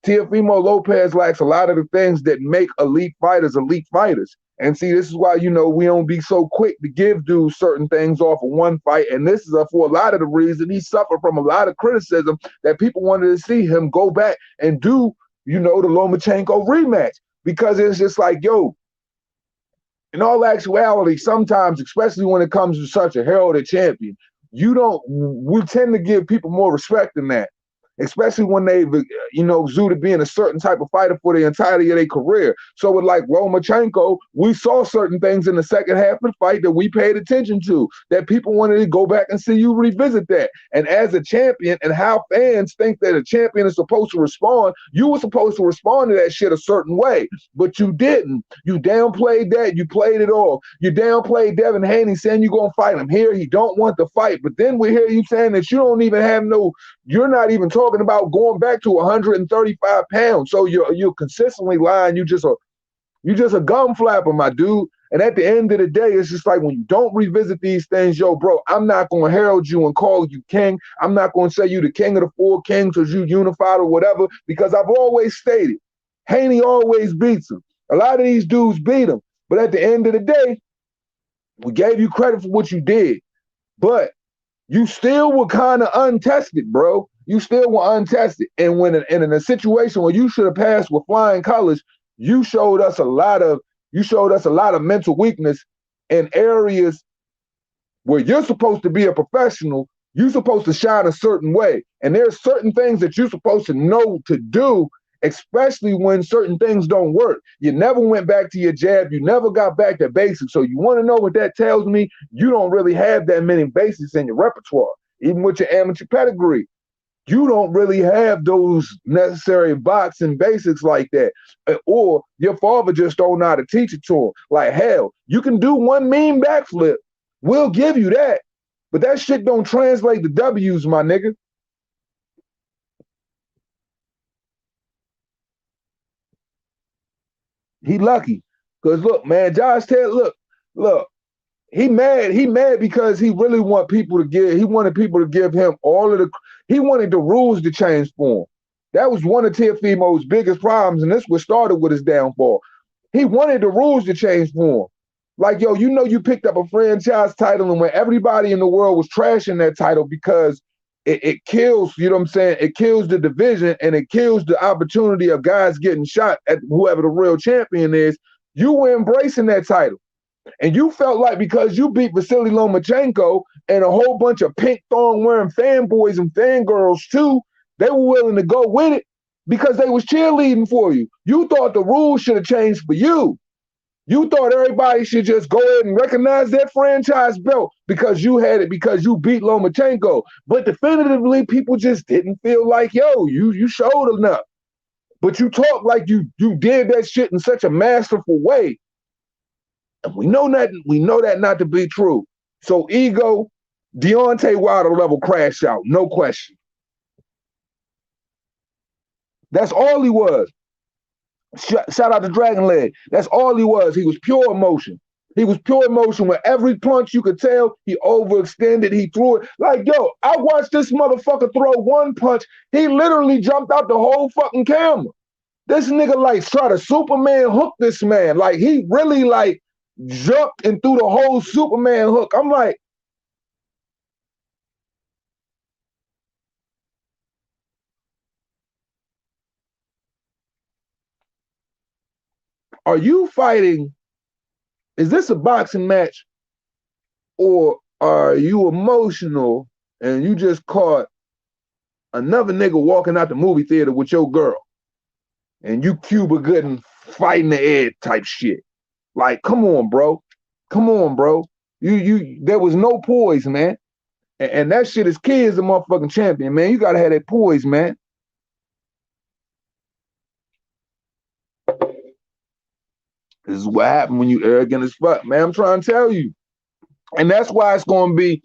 Teofimo Lopez lacks a lot of the things that make elite fighters elite fighters. And see, this is why, we don't be so quick to give dudes certain things off of one fight. And this is for a lot of the reason he suffered from a lot of criticism that people wanted to see him go back and do, the Lomachenko rematch. Because it's just like, in all actuality, sometimes, especially when it comes to such a heralded champion, we tend to give people more respect than that. Especially when they've, zooted to being a certain type of fighter for the entirety of their career. So with like Lomachenko, we saw certain things in the second half of the fight that we paid attention to, that people wanted to go back and see you revisit that. And as a champion, and how fans think that a champion is supposed to respond, you were supposed to respond to that shit a certain way, but you didn't. You downplayed that. You played it off. You downplayed Devin Haney saying you're going to fight him here. He don't want to fight. But then we hear you saying that you don't even have you're not even talking about going back to 135 pounds. So you're consistently lying. You just a gum flapper, my dude. And at the end of the day, it's just like when you don't revisit these things, bro, I'm not going to herald you and call you king. I'm not going to say you the king of the four kings because you unified or whatever, because I've always stated, Haney always beats him. A lot of these dudes beat him. But at the end of the day, we gave you credit for what you did. But you still were kind of untested, bro. You still were untested. And when in a situation where you should have passed with flying colors, you showed us a lot of mental weakness in areas where you're supposed to be a professional. You're supposed to shine a certain way. And there's certain things that you're supposed to know to do, especially when certain things don't work. You never went back to your jab. You never got back to basics. So you want to know what that tells me? You don't really have that many basics in your repertoire, even with your amateur pedigree. You don't really have those necessary boxing basics like that. Or your father just don't know how to teach it to him. Like, hell, you can do one mean backflip. We'll give you that. But that shit don't translate to W's, my nigga. He lucky. Because look, man, Josh Taylor, look, he mad because he really wanted people to give him he wanted the rules to change for him. That was one of Teofimo's biggest problems, and this was started with his downfall. He wanted the rules to change for him. Like, you picked up a franchise title, and when everybody in the world was trashing that title because it kills, you know what I'm saying? It kills the division, and it kills the opportunity of guys getting shot at whoever the real champion is. You were embracing that title. And you felt like because you beat Vasily Lomachenko and a whole bunch of pink thong wearing fanboys and fangirls too, they were willing to go with it because they was cheerleading for you. You thought the rules should have changed for you. You thought everybody should just go ahead and recognize that franchise belt because you had it, because you beat Lomachenko. But definitively, people just didn't feel like, you showed enough. But you talk like you did that shit in such a masterful way. And we know that not to be true. So ego, Deontay Wilder level crash out, no question. That's all he was. Shout out to Dragon Leg. That's all he was. He was pure emotion. He was pure emotion. With every punch, you could tell he overextended. He threw it. Like, yo, I watched this motherfucker throw one punch. He literally jumped out the whole fucking camera. This nigga like try to Superman hook this man. Like he really like jumped and threw the whole Superman hook. I'm like, are you fighting? Is this a boxing match? Or are you emotional and you just caught another nigga walking out the movie theater with your girl and you Cuba Gooding fighting the Ed type shit? Like, come on, bro. Come on, bro. There was no poise, man. And that shit is key as a motherfucking champion, man. You gotta have that poise, man. This is what happened when you arrogant as fuck, man. I'm trying to tell you. And that's why it's gonna be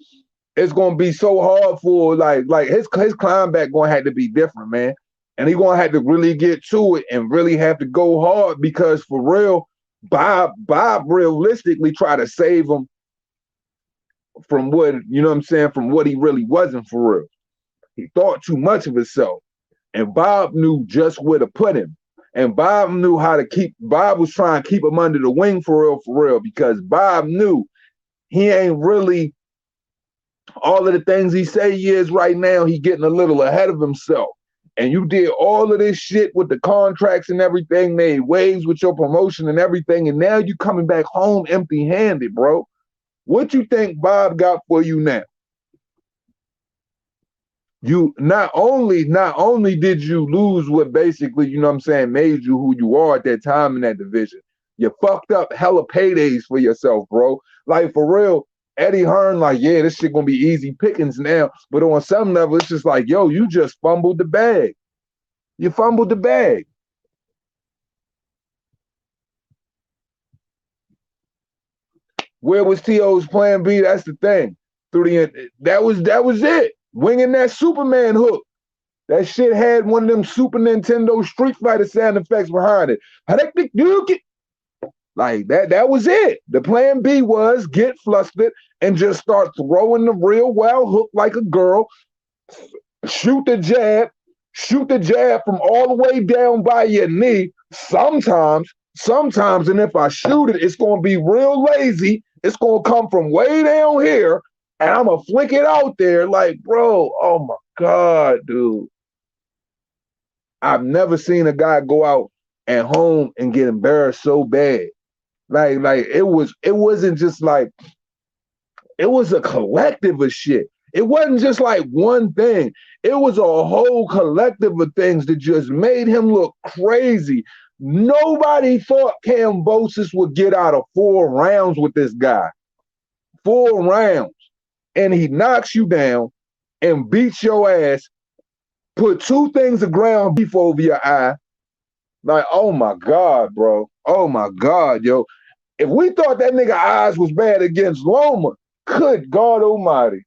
so hard for like his climb back gonna have to be different, man. And he gonna have to really get to it and really have to go hard because for real, Bob realistically tried to save him from what, you know what I'm saying, from what he really wasn't for real. He thought too much of himself. And Bob knew just where to put him. And Bob knew how to Bob was trying to keep him under the wing for real, because Bob knew he ain't really all of the things he say he is right now. He getting a little ahead of himself. And you did all of this shit with the contracts and everything, made waves with your promotion and everything, and now you coming back home empty-handed, bro. What you think Bob got for you now? You not only did you lose what basically, you know what I'm saying, made you who you are at that time in that division, you fucked up hella paydays for yourself, bro. Like for real, Eddie Hearn, like, yeah, this shit gonna be easy pickings now. But on some level, it's just like, yo, you just fumbled the bag. You fumbled the bag. Where was T.O.'s plan B? That's the thing. Through the end, that was it. Winging that Superman hook. That shit had one of them Super Nintendo Street Fighter sound effects behind it. Like that was it. The plan B was get flustered and just start throwing the real wild hook like a girl. Shoot the jab from all the way down by your knee. Sometimes, and if I shoot it, it's gonna be real lazy. It's gonna come from way down here, and I'm gonna flick it out there. Like, bro, oh my God, dude. I've never seen a guy go out and home and get embarrassed so bad. Like it wasn't just like, it was a collective of shit. It wasn't just like one thing. It was a whole collective of things that just made him look crazy. Nobody thought Kambosos would get out of 4 rounds with this guy. 4 rounds. And he knocks you down and beats your ass, put 2 things of ground beef over your eye. Like, oh my God, bro. Oh my God, yo. If we thought that nigga eyes was bad against Loma, good God almighty.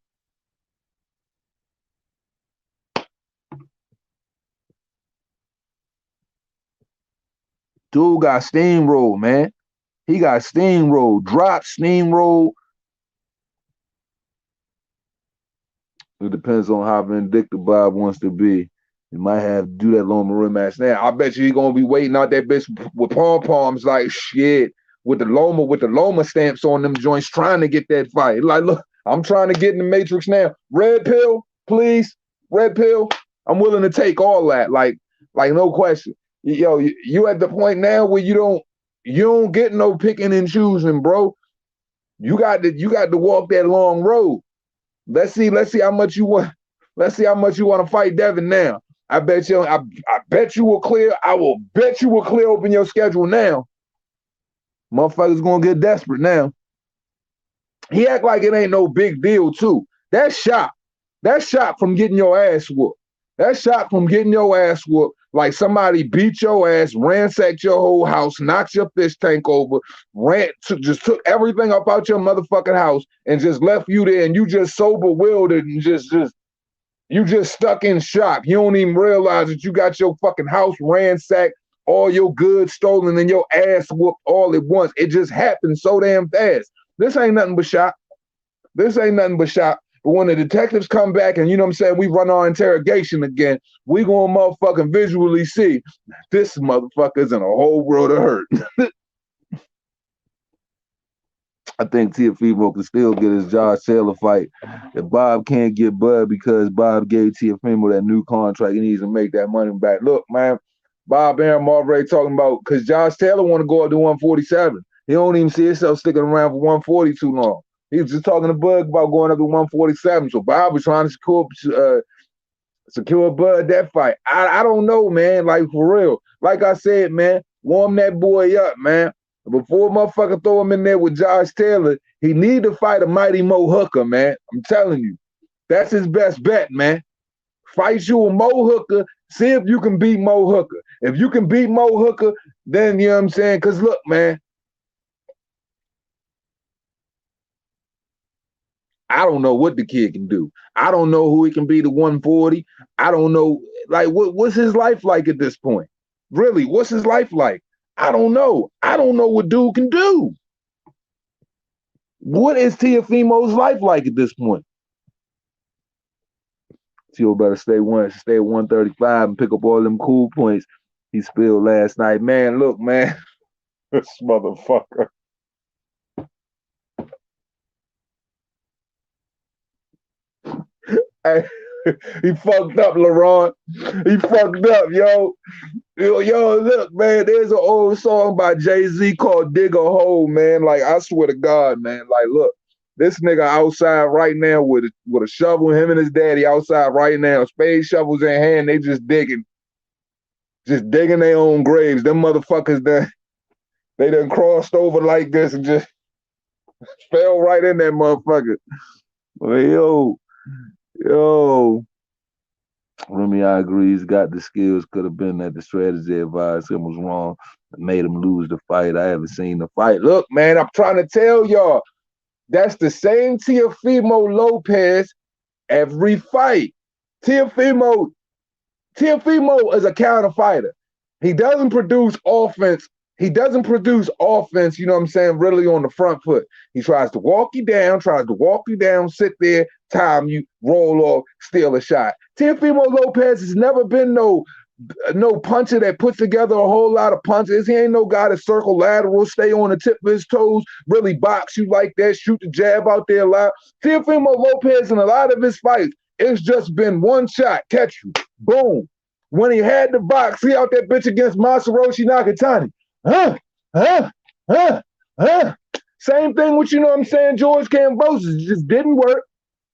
Dude got steamrolled, man. He got steamrolled, dropped, steamrolled. It depends on how vindictive Bob wants to be. He might have to do that Loma rematch now. I bet you he gonna be waiting out that bitch with pom-poms like shit, with the Loma stamps on them joints, trying to get that fight. Like, look, I'm trying to get in the Matrix now. Red pill, please. Red pill. I'm willing to take all that. Like no question. Yo, you at the point now where you don't get no picking and choosing, bro. You got to walk that long road. Let's see how much you want. Let's see how much you want to fight Devin now. I bet you will clear. I will bet you will clear open your schedule now. Motherfuckers gonna get desperate now. He act like it ain't no big deal too. That shot from getting your ass whooped. That shot from getting your ass whooped, like somebody beat your ass, ransacked your whole house, knocked your fish tank over, just took everything up out your motherfucking house and just left you there, and you just so bewildered and you just stuck in shock. You don't even realize that you got your fucking house ransacked, all your goods stolen and your ass whooped all at once. It just happened so damn fast. This ain't nothing but shot. This ain't nothing but shot. But when the detectives come back and, you know what I'm saying, we run our interrogation again, we gonna motherfucking visually see this motherfucker's in a whole world of hurt. I think Tiafimo can still get his Josh Taylor fight. If Bob can't get Bud because Bob gave Tiafimo that new contract, he needs to make that money back. Look, man, Bob Arum already talking about, because Josh Taylor want to go up to 147. He don't even see himself sticking around for 140 too long. He was just talking to Bud about going up to 147. So Bob was trying to secure Bud that fight. I don't know, man. Like, for real. Like I said, man, warm that boy up, man. Before motherfucker throw him in there with Josh Taylor, he need to fight a mighty Mo Hooker, man. I'm telling you. That's his best bet, man. Fight you a Mo Hooker. See if you can beat Mo Hooker. If you can beat Mo Hooker, then, you know what I'm saying? Because look, man, I don't know what the kid can do. I don't know who he can be to 140. I don't know, like, what's his life like at this point? Really, what's his life like? I don't know. I don't know what dude can do. What is Tiafimo's life like at this point? Tio better stay 135 and pick up all them cool points he spilled last night. Man, look, man, this motherfucker. Hey, he fucked up, LaRon. He fucked up, yo. Yo, look, man, there's an old song by Jay-Z called Dig a Hole, man. Like, I swear to God, man. Like, look, this nigga outside right now with a shovel, him and his daddy outside right now, spade shovels in hand, they just digging their own graves. Them motherfuckers, they done crossed over like this and just fell right in that motherfucker. Well, yo. Remy, I agree. He's got the skills. Could have been that the strategy advised him was wrong. Made him lose the fight. I haven't seen the fight. Look, man, I'm trying to tell y'all. That's the same Teofimo Lopez every fight. Teofimo is a counter fighter. He doesn't produce offense. You know what I'm saying, really on the front foot. He tries to walk you down, sit there, time you, roll off, steal a shot. Teofimo Lopez has never been no puncher that puts together a whole lot of punches. He ain't no guy that circle lateral, stay on the tip of his toes, really box you like that, shoot the jab out there a lot. Teofimo Lopez in a lot of his fights, it's just been one shot, catch you, boom. When he had the box, he out that bitch against Masaroshi Nakatani. Same thing with, you know what I'm saying, George Kambosos. It just didn't work.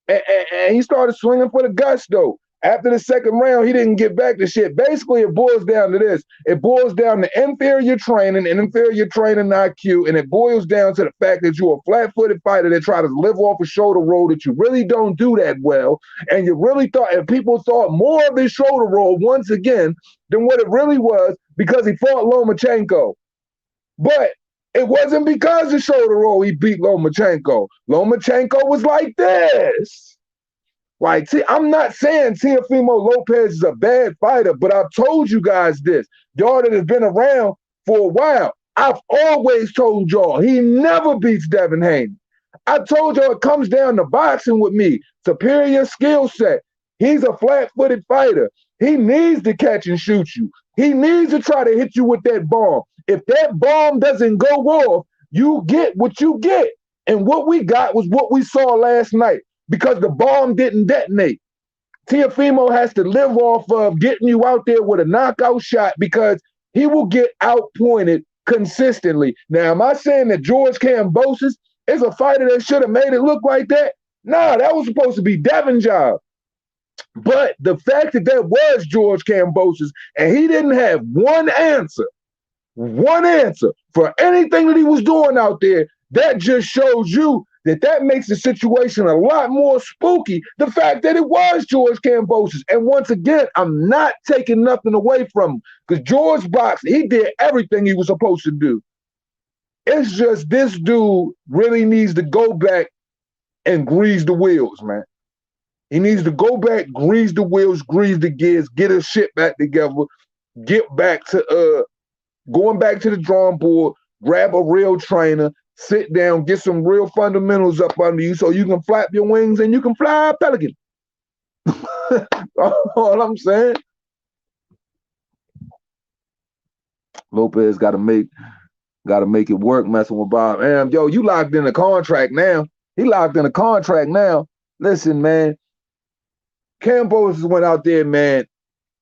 And he started swinging for the gusto. After the second round, he didn't get back to shit. Basically, it boils down to this. It boils down to inferior training IQ, and it boils down to the fact that you're a flat-footed fighter that try to live off a shoulder roll that you really don't do that well, and you really thought, and people thought more of his shoulder roll once again than what it really was because he fought Lomachenko. But it wasn't because of shoulder roll he beat Lomachenko. Lomachenko was like this. Like, I'm not saying Teofimo Lopez is a bad fighter, but I've told you guys this. Y'all that have been around for a while, I've always told y'all he never beats Devin Haney. I told y'all it comes down to boxing with me. Superior skill set. He's a flat-footed fighter. He needs to catch and shoot you. He needs to try to hit you with that bomb. If that bomb doesn't go off, you get what you get. And what we got was what we saw last night. Because the bomb didn't detonate. Teofimo has to live off of getting you out there with a knockout shot because he will get outpointed consistently. Now, am I saying that George Kambosos is a fighter that should have made it look like that? Nah, that was supposed to be Devin's job. But the fact that was George Kambosos and he didn't have one answer for anything that he was doing out there, that just shows you that makes the situation a lot more spooky. The fact that it was George Kambosos. And once again, I'm not taking nothing away from him because George boxed, he did everything he was supposed to do. It's just this dude really needs to go back and grease the wheels, man. He needs to go back, grease the wheels, grease the gears, get his shit back together, get back to going back to the drawing board, grab a real trainer, sit down, get some real fundamentals up under you so you can flap your wings and you can fly a pelican. All I'm saying. Lopez gotta make it work messing with Bob. And yo, you locked in a contract now. He locked in a contract now. Listen, man. Campos went out there, man,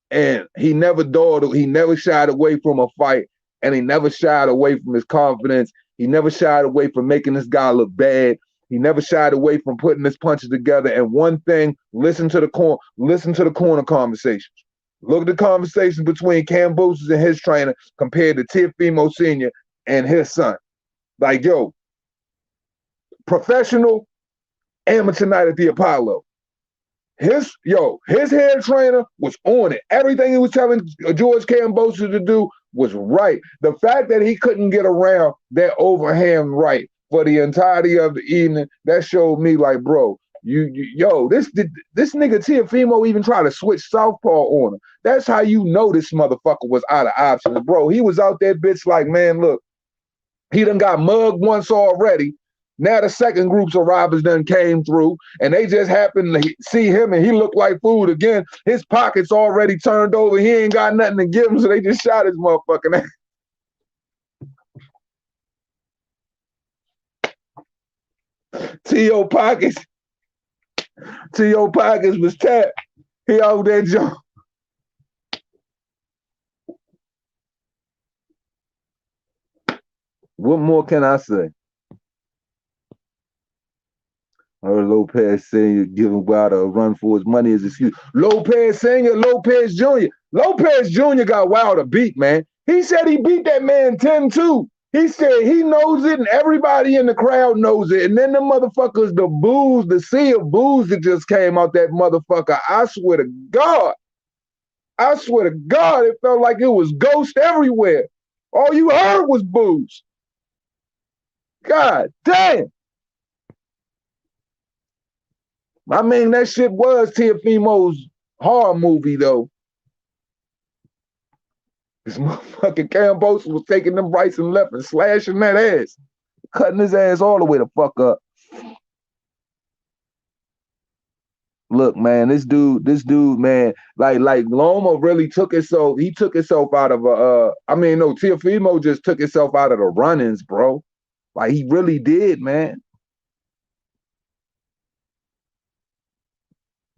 and he never dawdled. He never shied away from a fight, and he never shied away from his confidence. He never shied away from making this guy look bad. He never shied away from putting his punches together. And one thing, listen to the corner conversations. Look at the conversations between Cambosis and his trainer compared to Teofimo Sr. and his son. Like, yo, professional amateur night at the Apollo. His head trainer was on it. Everything he was telling George Cambosis to do was right. The fact that he couldn't get around that overhand right for the entirety of the evening, that showed me like, bro, this nigga Teofimo even tried to switch southpaw on him. That's how you know this motherfucker was out of options, bro. He was out there, bitch, like, man, look, he done got mugged once already. Now the second group's of robbers done came through, and they just happened to see him, and he looked like food again. His pockets already turned over. He ain't got nothing to give him, so they just shot his motherfucking ass. T.O. Pockets was tapped. He out there jump. What more can I say? Or Lopez Sr. giving Wilder a run for his money as excuse. Lopez Sr., Lopez Jr. Lopez Jr. got Wilder beat, man. He said he beat that man 10-2. He said he knows it and everybody in the crowd knows it. And then the motherfuckers, the sea of booze that just came out that motherfucker. I swear to God, it felt like it was ghost everywhere. All you heard was booze. God damn. I mean, that shit was Teofimo's horror movie, though. This motherfucking Cambosis was taking them rights and left and slashing that ass, cutting his ass all the way the fuck up. Look, man, this dude, man, like Loma really took himself out of Teofimo just took himself out of the run-ins, bro. Like, he really did, man.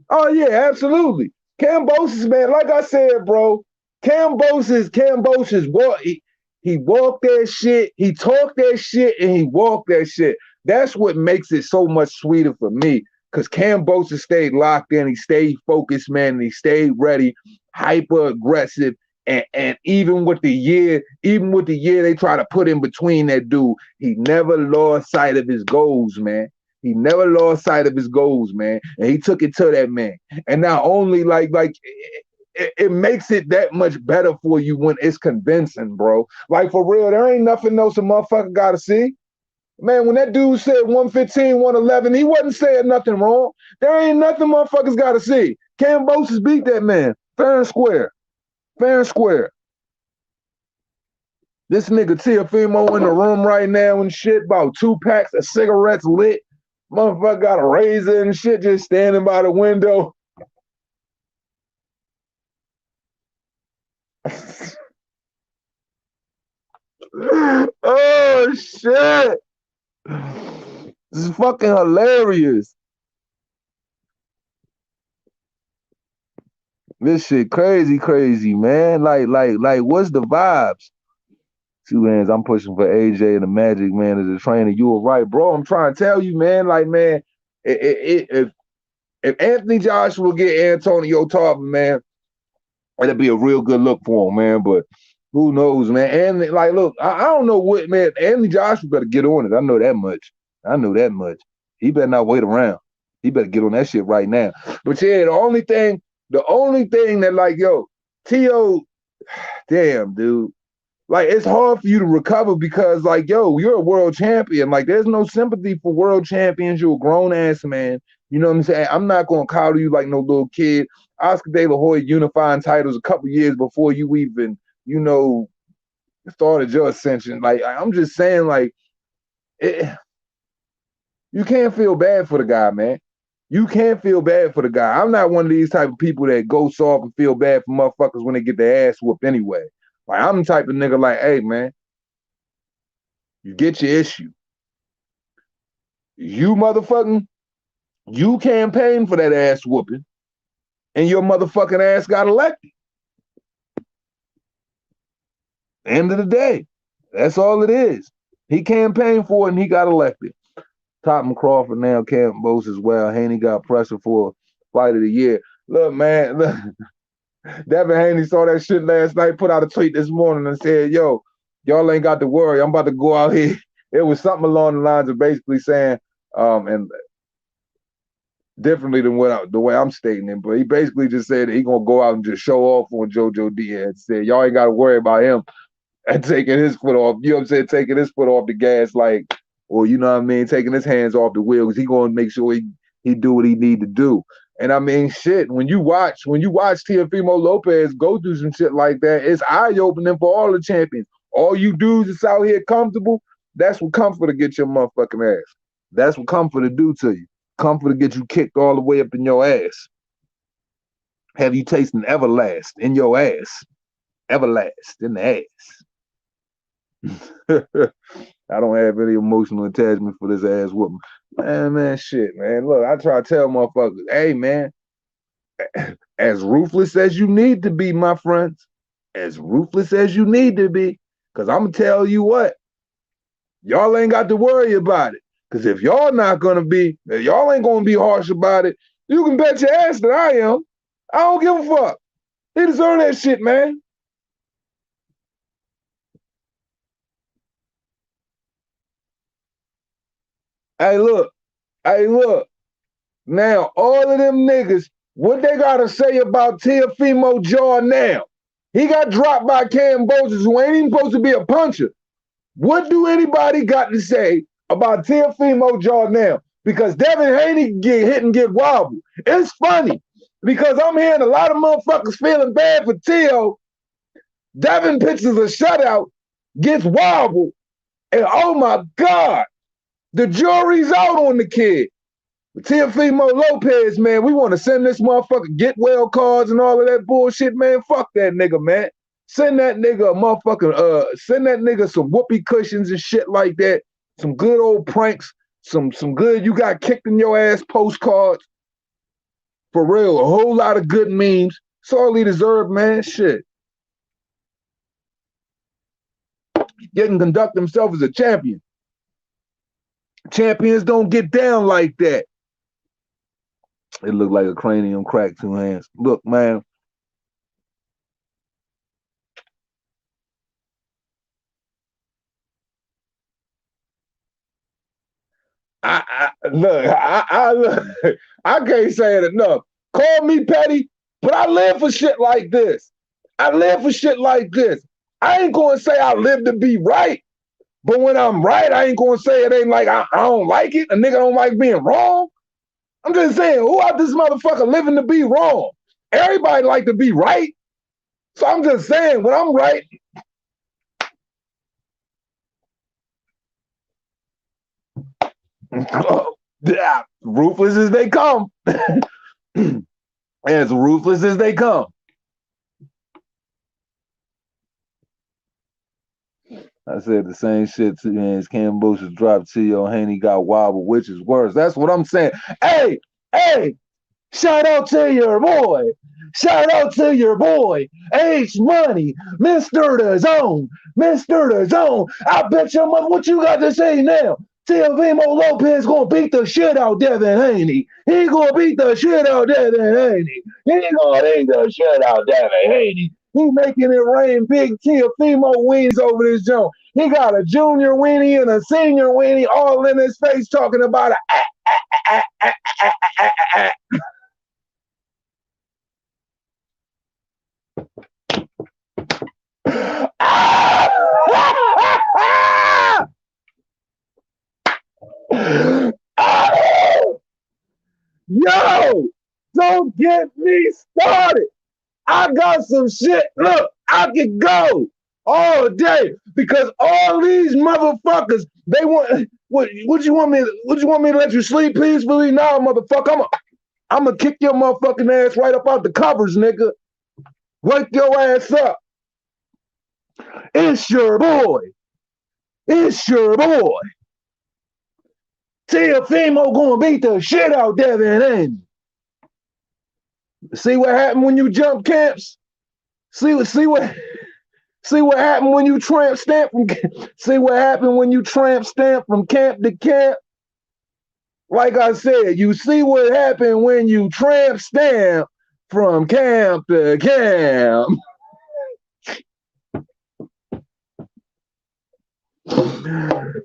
Oh yeah, absolutely. Cambosis, man, like I said, bro, Cambosis, he walked that shit, he talked that shit, and he walked that shit. That's what makes it so much sweeter for me, because Cambosis stayed locked in, he stayed focused, man, and he stayed ready, hyper aggressive, and even with the year they try to put in between that dude, he never lost sight of his goals, man. He never lost sight of his goals, man, and he took it to that man. And not only it makes it that much better for you when it's convincing, bro. Like, for real, there ain't nothing else a motherfucker gotta see. Man, when that dude said 115, 111, he wasn't saying nothing wrong. There ain't nothing motherfuckers gotta see. Cambosis beat that man, fair and square. Fair and square. This nigga Teofimo in the room right now and shit, about 2 packs of cigarettes lit. Motherfucker got a razor and shit just standing by the window. Oh shit. This is fucking hilarious. This shit crazy, man. Like, what's the vibes? 2 hands, I'm pushing for AJ and the Magic, man, as a trainer. You were right, bro. I'm trying to tell you, man, like, man, if Anthony Joshua get Antonio Tarver, man, it'd be a real good look for him, man. But who knows, man? And like, look, I don't know what, man. Anthony Joshua better get on it. I know that much. He better not wait around. He better get on that shit right now. But yeah, the only thing that, like, yo, T.O., damn, dude. Like, it's hard for you to recover because, like, yo, you're a world champion. Like, there's no sympathy for world champions. You're a grown-ass man. You know what I'm saying? I'm not going to coddle you like no little kid. Oscar De La Hoya unifying titles a couple years before you even, started your ascension. Like I'm just saying, like it, you can't feel bad for the guy, man. You can't feel bad for the guy. I'm not one of these type of people that go soft and feel bad for motherfuckers when they get their ass whooped anyway. Like I'm the type of nigga like, hey man, you get your issue. You motherfucking, you campaigned for that ass whooping, and your motherfucking ass got elected. End of the day, that's all it is. He campaigned for it and he got elected. Tottenham Crawford now can't boast as well. Haney got pressure for fight of the year. Look, man, look, Devin Haney saw that shit last night, put out a tweet this morning and said, yo, y'all ain't got to worry. I'm about to go out here. It was something along the lines of basically saying, and differently than the way I'm stating it, but he basically just said he gonna go out and just show off on JoJo Diaz. Said y'all ain't gotta worry about him and taking his foot off. You know what I'm saying? Taking his foot off the gas, like, or you know what I mean, taking his hands off the wheel, because he gonna make sure he do what he need to do. And I mean, shit, when you watch Teofimo Lopez go through some shit like that, it's eye-opening for all the champions. All you dudes that's out here comfortable, that's what comfort to get your motherfucking ass. That's what comfort to do to you. Comfort to get you kicked all the way up in your ass. Have you tasting Everlast in your ass? Everlast in the ass. I don't have any emotional attachment for this ass whooping. Man, shit, man. Look, I try to tell motherfuckers, hey, man, as ruthless as you need to be, my friends, as ruthless as you need to be, because I'm going to tell you what, y'all ain't got to worry about it. Because if y'all not going to be, if y'all ain't going to be harsh about it, you can bet your ass that I am. I don't give a fuck. He deserve that shit, man. Hey, look. Now, all of them niggas, what they got to say about Teofimo Jaw now? He got dropped by Cambosis, who ain't even supposed to be a puncher. What do anybody got to say about Teofimo Jaw now? Because Devin Haney get hit and get wobbled. It's funny because I'm hearing a lot of motherfuckers feeling bad for Teo. Devin pitches a shutout, gets wobbled, and oh my God, the jury's out on the kid. Teofimo Lopez, man, we want to send this motherfucker get well cards and all of that bullshit, man. Fuck that nigga, man. Send that nigga a motherfucking send that nigga some whoopee cushions and shit like that. Some good old pranks, some good you got kicked in your ass postcards. For real, a whole lot of good memes. That's all he deserved, man. Shit. He can conduct himself as a champion. Champions don't get down like that. It looked like a cranium cracked 2 hands. Look, man. Look, I can't say it enough. Call me petty, but I live for shit like this. I live for shit like this. I ain't gonna say I live to be right, but when I'm right, I ain't gonna say it ain't like I don't like it. A nigga don't like being wrong. I'm just saying, who out this motherfucker living to be wrong? Everybody like to be right. So I'm just saying, when I'm right, ruthless as they come. As ruthless as they come. I said the same shit to as Cambosis dropped Teo Haney got wobbled, which is worse. That's what I'm saying. Hey, shout out to your boy. Shout out to your boy, H Money, Mr. The Zone, Mr. The Zone. I bet your mother, what you got to say now? Teofimo Lopez gonna beat the shit out Devin Haney. He gonna beat the shit out Devin Haney. He gonna beat the shit out Devin Haney. He making it rain big Teofimo wins over this joint. He got a junior weenie and a senior weenie all in his face talking about Yo, don't get me started. I got some shit. Look, I could go all day because all these motherfuckers they want. What you want me? What you want me to let you sleep peacefully? Nah, motherfucker. I'm gonna kick your motherfucking ass right up out the covers, nigga. Wake your ass up. It's your boy. It's your boy. Teofimo gonna beat the shit out Devin, ain't he? See what happened when you jump camps? See what happened when you tramp stamp from see what happened when you tramp stamp from camp to camp? Like I said, you see what happened when you tramp stamp from camp to camp.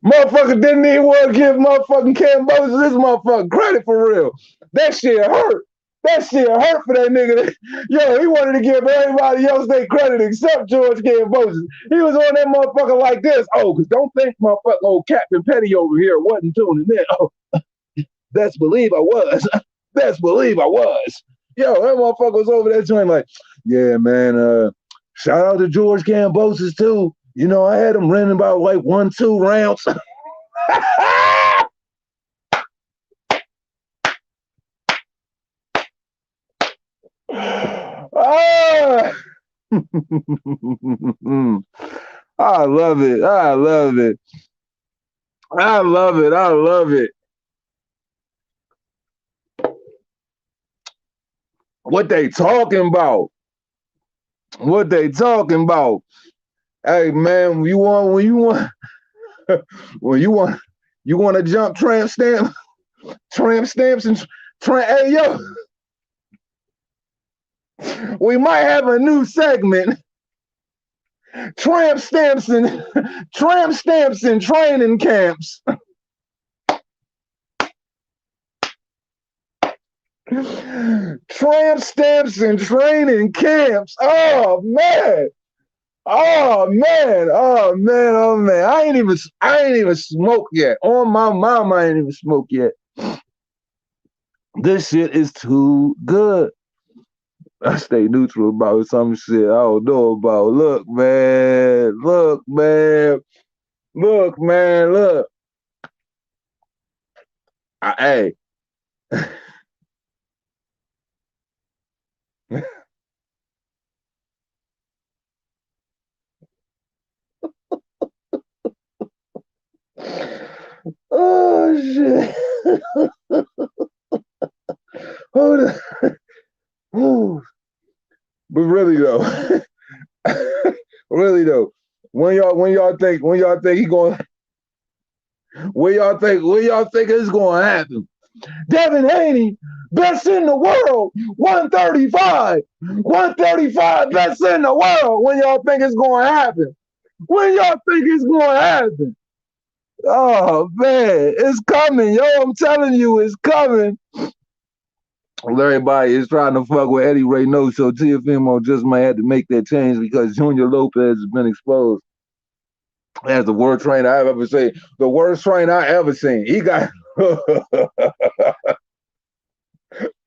Motherfucker didn't even want to give motherfucking Cam Moses this motherfucking credit for real. That shit hurt. That shit hurt for that nigga. Yo, he wanted to give everybody else their credit except George Cam Moses. He was on that motherfucker like this. Oh, because don't think motherfucker old Captain Petty over here wasn't tuning in. Oh, best believe I was. Best believe I was. Yo, that motherfucker was over there doing like, yeah, man, shout out to George Cambosis too. You know, I had him running about like 1-2 rounds. Ah! I love it. I love it. I love it. I love it. What they talking about? What they talking about? Hey man, when you want when you want to jump tramp stamps and hey yo, we might have a new segment. Tramp stamps and training camps. Tramp stamps and training camps. Oh man. Oh man. Oh man. Oh man. I ain't even smoked yet. On my mom, I ain't even smoked yet. This shit is too good. I stay neutral about some shit I don't know about. Look, man. Look, man. Look, man. Look. Hey. Oh shit. Hold on. But really though. Really though. When y'all think he going when y'all think it's gonna happen? Devin Haney, best in the world, 135. 135 best in the world. When y'all think it's gonna happen? When y'all think it's gonna happen? Oh man, it's coming, yo. I'm telling you, it's coming. Everybody is trying to fuck with Eddie Reynoso, so Teofimo just might have to make that change because Junior Lopez has been exposed as the worst trainer I've ever seen. The worst trainer I ever seen. He got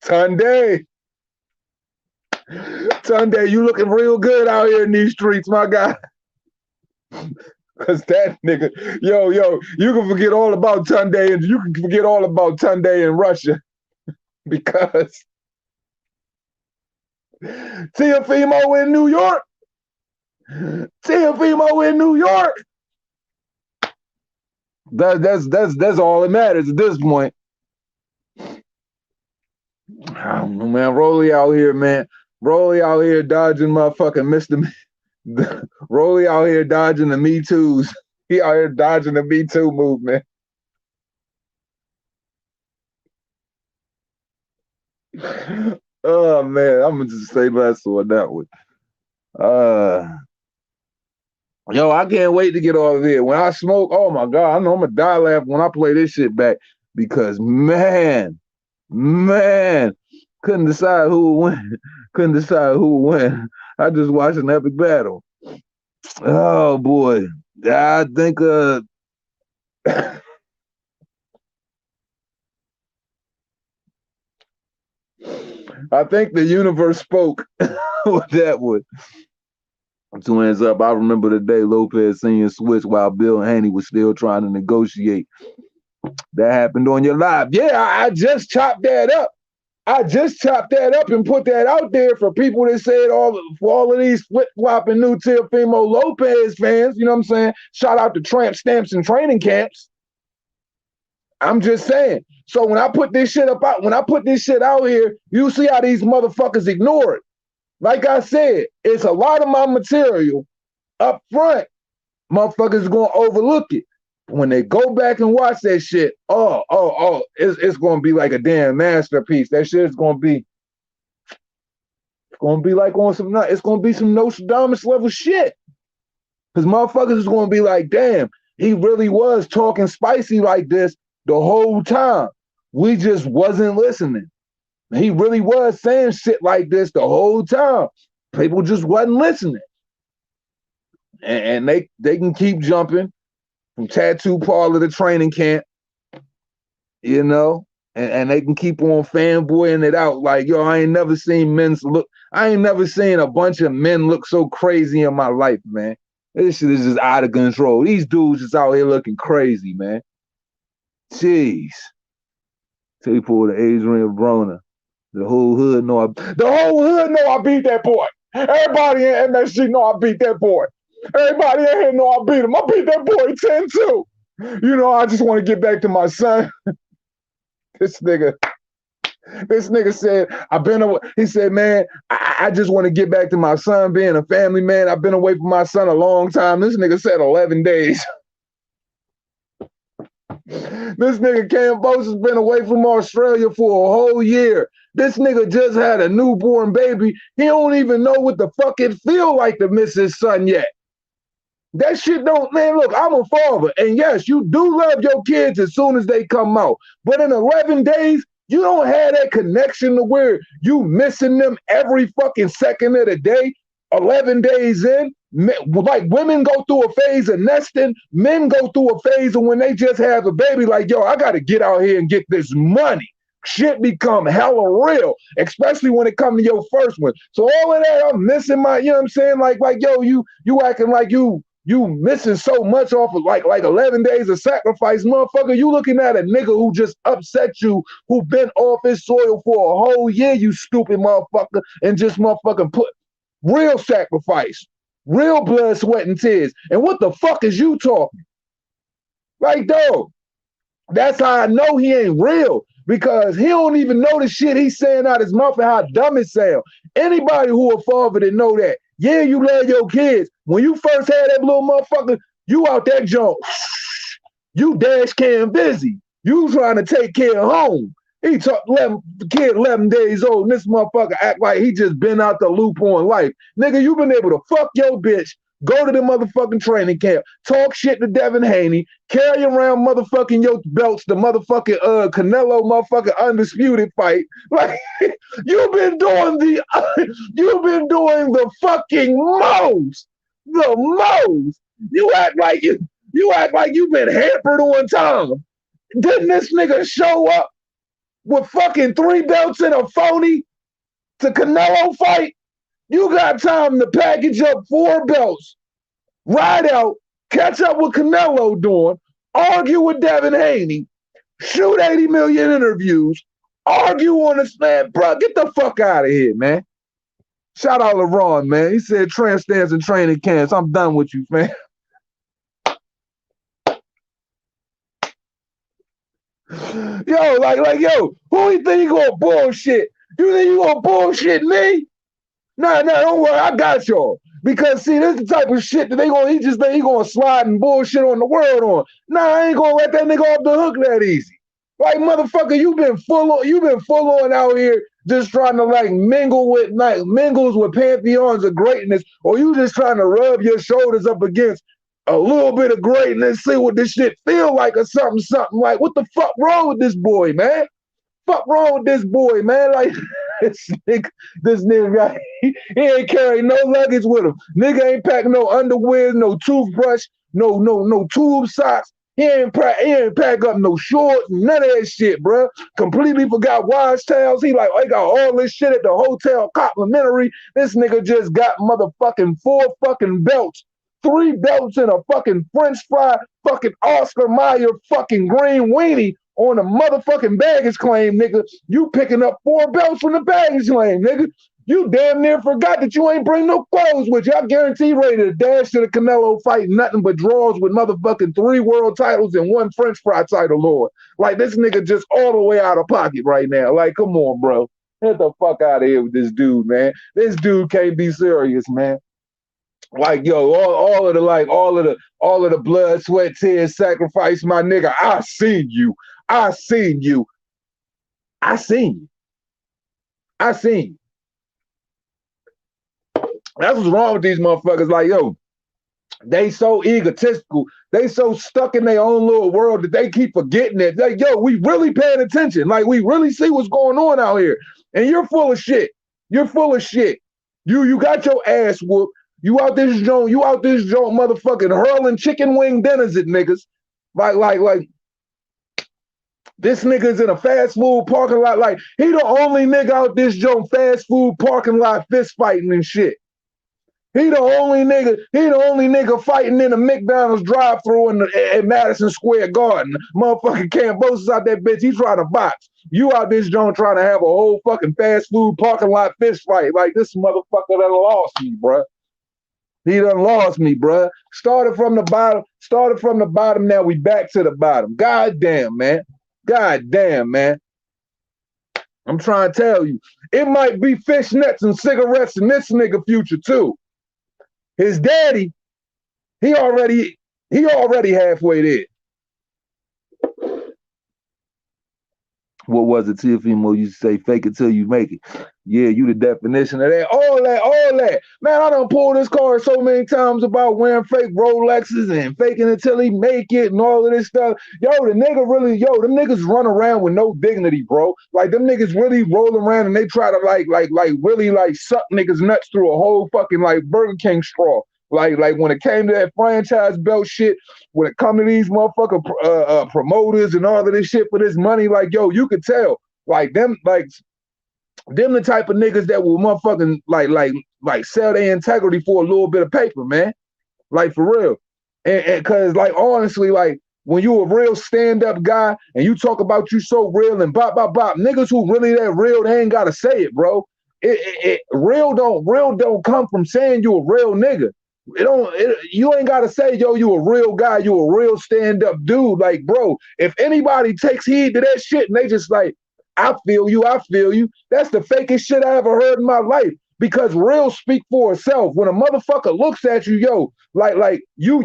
Sundae. Sundae, you looking real good out here in these streets, my guy. Cause that nigga, yo, you can forget all about Sundae and you can forget all about Sundae in Russia. Because Teofimo in New York. Teofimo in New York. That's all that matters at this point. I don't know, man. Rolly out here, man. Rolly out here dodging motherfucking Mr. Rolly out here dodging the Me Too's. He out here dodging the Me Too movement. Oh man, I'm gonna just say less on that one. Yo, I can't wait to get off of here. When I smoke, oh my god, I know I'm gonna die laughing when I play this shit back because man, couldn't decide who would win. Couldn't decide who would win. I just watched an epic battle. Oh boy, I think I think the universe spoke with that one. Two hands up. I remember the day Lopez Sr. switched while Bill Haney was still trying to negotiate. That happened on your live. Yeah, I just chopped that up. I just chopped that up and put that out there for people that said for all of these flip-flopping new Teofimo Lopez fans, you know what I'm saying? Shout out to tramp stamps and training camps. I'm just saying. So when I put this shit out here, you see how these motherfuckers ignore it. Like I said, it's a lot of my material up front. Motherfuckers gonna overlook it. When they go back and watch that shit, it's gonna be like a damn masterpiece. That shit is gonna be like on some, it's gonna be some Nostradamus level shit. Cause motherfuckers is gonna be like, damn, he really was talking spicy like this the whole time. We just wasn't listening. He really was saying shit like this the whole time. People just wasn't listening. And they can keep jumping from tattoo parlor to training camp, you know, and they can keep on fanboying it out like, yo, I ain't never seen a bunch of men look so crazy in my life, man. This shit is just out of control. These dudes just out here looking crazy, man. Jeez. Till you pull the Adrian Broner. The whole hood know I beat that boy. Everybody in MSG know I beat that boy. Everybody in here know I beat him. I beat that boy 10-2. You know, I just want to get back to my son. This nigga said, he said, man, I just want to get back to my son being a family man. I've been away from my son a long time. This nigga said 11 days. This nigga Cambos has been away from Australia for a whole year. This nigga just had a newborn baby. He don't even know what the fuck it feel like to miss his son yet. That shit don't, man, look, I'm a father. And yes, you do love your kids as soon as they come out. But in 11 days, you don't have that connection to where you missing them every fucking second of the day. 11 days in, like women go through a phase of nesting, men go through a phase of when they just have a baby, like, yo, I got to get out here and get this money. Shit become hella real, especially when it comes to your first one. So all of that, I'm missing my, you know what I'm saying? Like yo, you acting like you missing so much off of like 11 days of sacrifice, motherfucker. You looking at a nigga who just upset you, who been off his soil for a whole year, you stupid motherfucker, and just motherfucking put real sacrifice, real blood, sweat, and tears. And what the fuck is you talking? Like, dog, that's how I know he ain't real, because he don't even know the shit he's saying out his mouth and how dumb it sound. Anybody who a father that know that, yeah, you love your kids. When you first had that little motherfucker, you out that junk. You dash cam busy. You trying to take care of home. He talk kid 11 days old, and this motherfucker act like he just been out the loop on life. Nigga, you been able to fuck your bitch, go to the motherfucking training camp, talk shit to Devin Haney, carry around motherfucking your belts, the motherfucking Canelo motherfucking undisputed fight. Like, you've been doing the fucking most. The most. You act like you've been hampered on time. Didn't this nigga show up with fucking 3 belts and a phony to Canelo fight? You got time to package up 4 belts, ride out, catch up with Canelo doing, argue with Devin Haney, shoot 80 million interviews, argue on the stand. Bro, get the fuck out of here, man. Shout out LeBron, man. He said tramp stands and training camps. I'm done with you, man. Yo, yo, who you think you gonna bullshit? You think you gonna bullshit me? Nah, don't worry, I got y'all. Because see, this is the type of shit that he just think he gonna slide and bullshit on the world on. Nah, I ain't gonna let that nigga off the hook that easy. Like, motherfucker, you been full on out here just trying to like mingles with pantheons of greatness, or you just trying to rub your shoulders up against a little bit of greatness, see what this shit feel like, or something like. What the fuck wrong with this boy, man? Fuck wrong with this boy, man? Like, this nigga, he ain't carrying no luggage with him. Nigga ain't packing no underwear, no toothbrush, no tube socks. He ain't pack up no shorts, none of that shit, bro. Completely forgot wash towels. He like, I got all this shit at the hotel complimentary. This nigga just got motherfucking 4 fucking belts. 3 belts and a fucking French fry fucking Oscar Mayer fucking green weenie on a motherfucking baggage claim, nigga. You picking up 4 belts from the baggage claim, nigga. You damn near forgot that you ain't bring no clothes with you. I guarantee you ready to dash to the Canelo fight, nothing but draws with motherfucking 3 world titles and 1 French fry title, Lord. Like, this nigga just all the way out of pocket right now. Like, come on, bro. Get the fuck out of here with this dude, man. This dude can't be serious, man. Like, yo, all of the blood, sweat, tears, sacrifice, my nigga. I seen you. I seen you. I seen you. I seen you. That's what's wrong with these motherfuckers. Like, yo, they so egotistical. They so stuck in their own little world that they keep forgetting it. Like, yo, we really paying attention. Like, we really see what's going on out here. And you're full of shit. You're full of shit. You got your ass whooped. You out this joint motherfucking hurling chicken wing dinners at niggas. Like, this nigga's in a fast food parking lot. Like, he the only nigga out this joint fast food parking lot fist fighting and shit. He the only nigga fighting in a McDonald's drive-thru in Madison Square Garden. Motherfucking Cambosa's out that bitch. He trying to box. You out this joint trying to have a whole fucking fast food parking lot fist fight. Like, this motherfucker done lost me, bruh. He done lost me, bruh. Started from the bottom, now we back to the bottom. God damn, man. God damn, man. I'm trying to tell you. It might be fishnets and cigarettes in this nigga future, too. His daddy, he already halfway there. What was it, Tiafimo used to say, fake it till you make it. Yeah, you the definition of that. All that. Man, I done pulled this card so many times about wearing fake Rolexes and faking it till he make it and all of this stuff. Yo, them niggas run around with no dignity, bro. Like, them niggas really roll around and they try to really suck niggas nuts through a whole fucking like Burger King straw. Like when it came to that franchise belt shit, when it come to these motherfucker promoters and all of this shit for this money, like, yo, you could tell, them the type of niggas that will motherfucking like sell their integrity for a little bit of paper, man. Like, for real. And cause like, honestly, like, when you a real stand-up guy and you talk about you so real and bop, niggas who really that real, they ain't gotta say it, bro. Real don't come from saying you a real nigga. You ain't gotta say, yo, you a real guy, you a real stand-up dude. Like, bro, if anybody takes heed to that shit and they just like, I feel you, that's the fakest shit I ever heard in my life. Because real speak for itself. When a motherfucker looks at you, yo, like you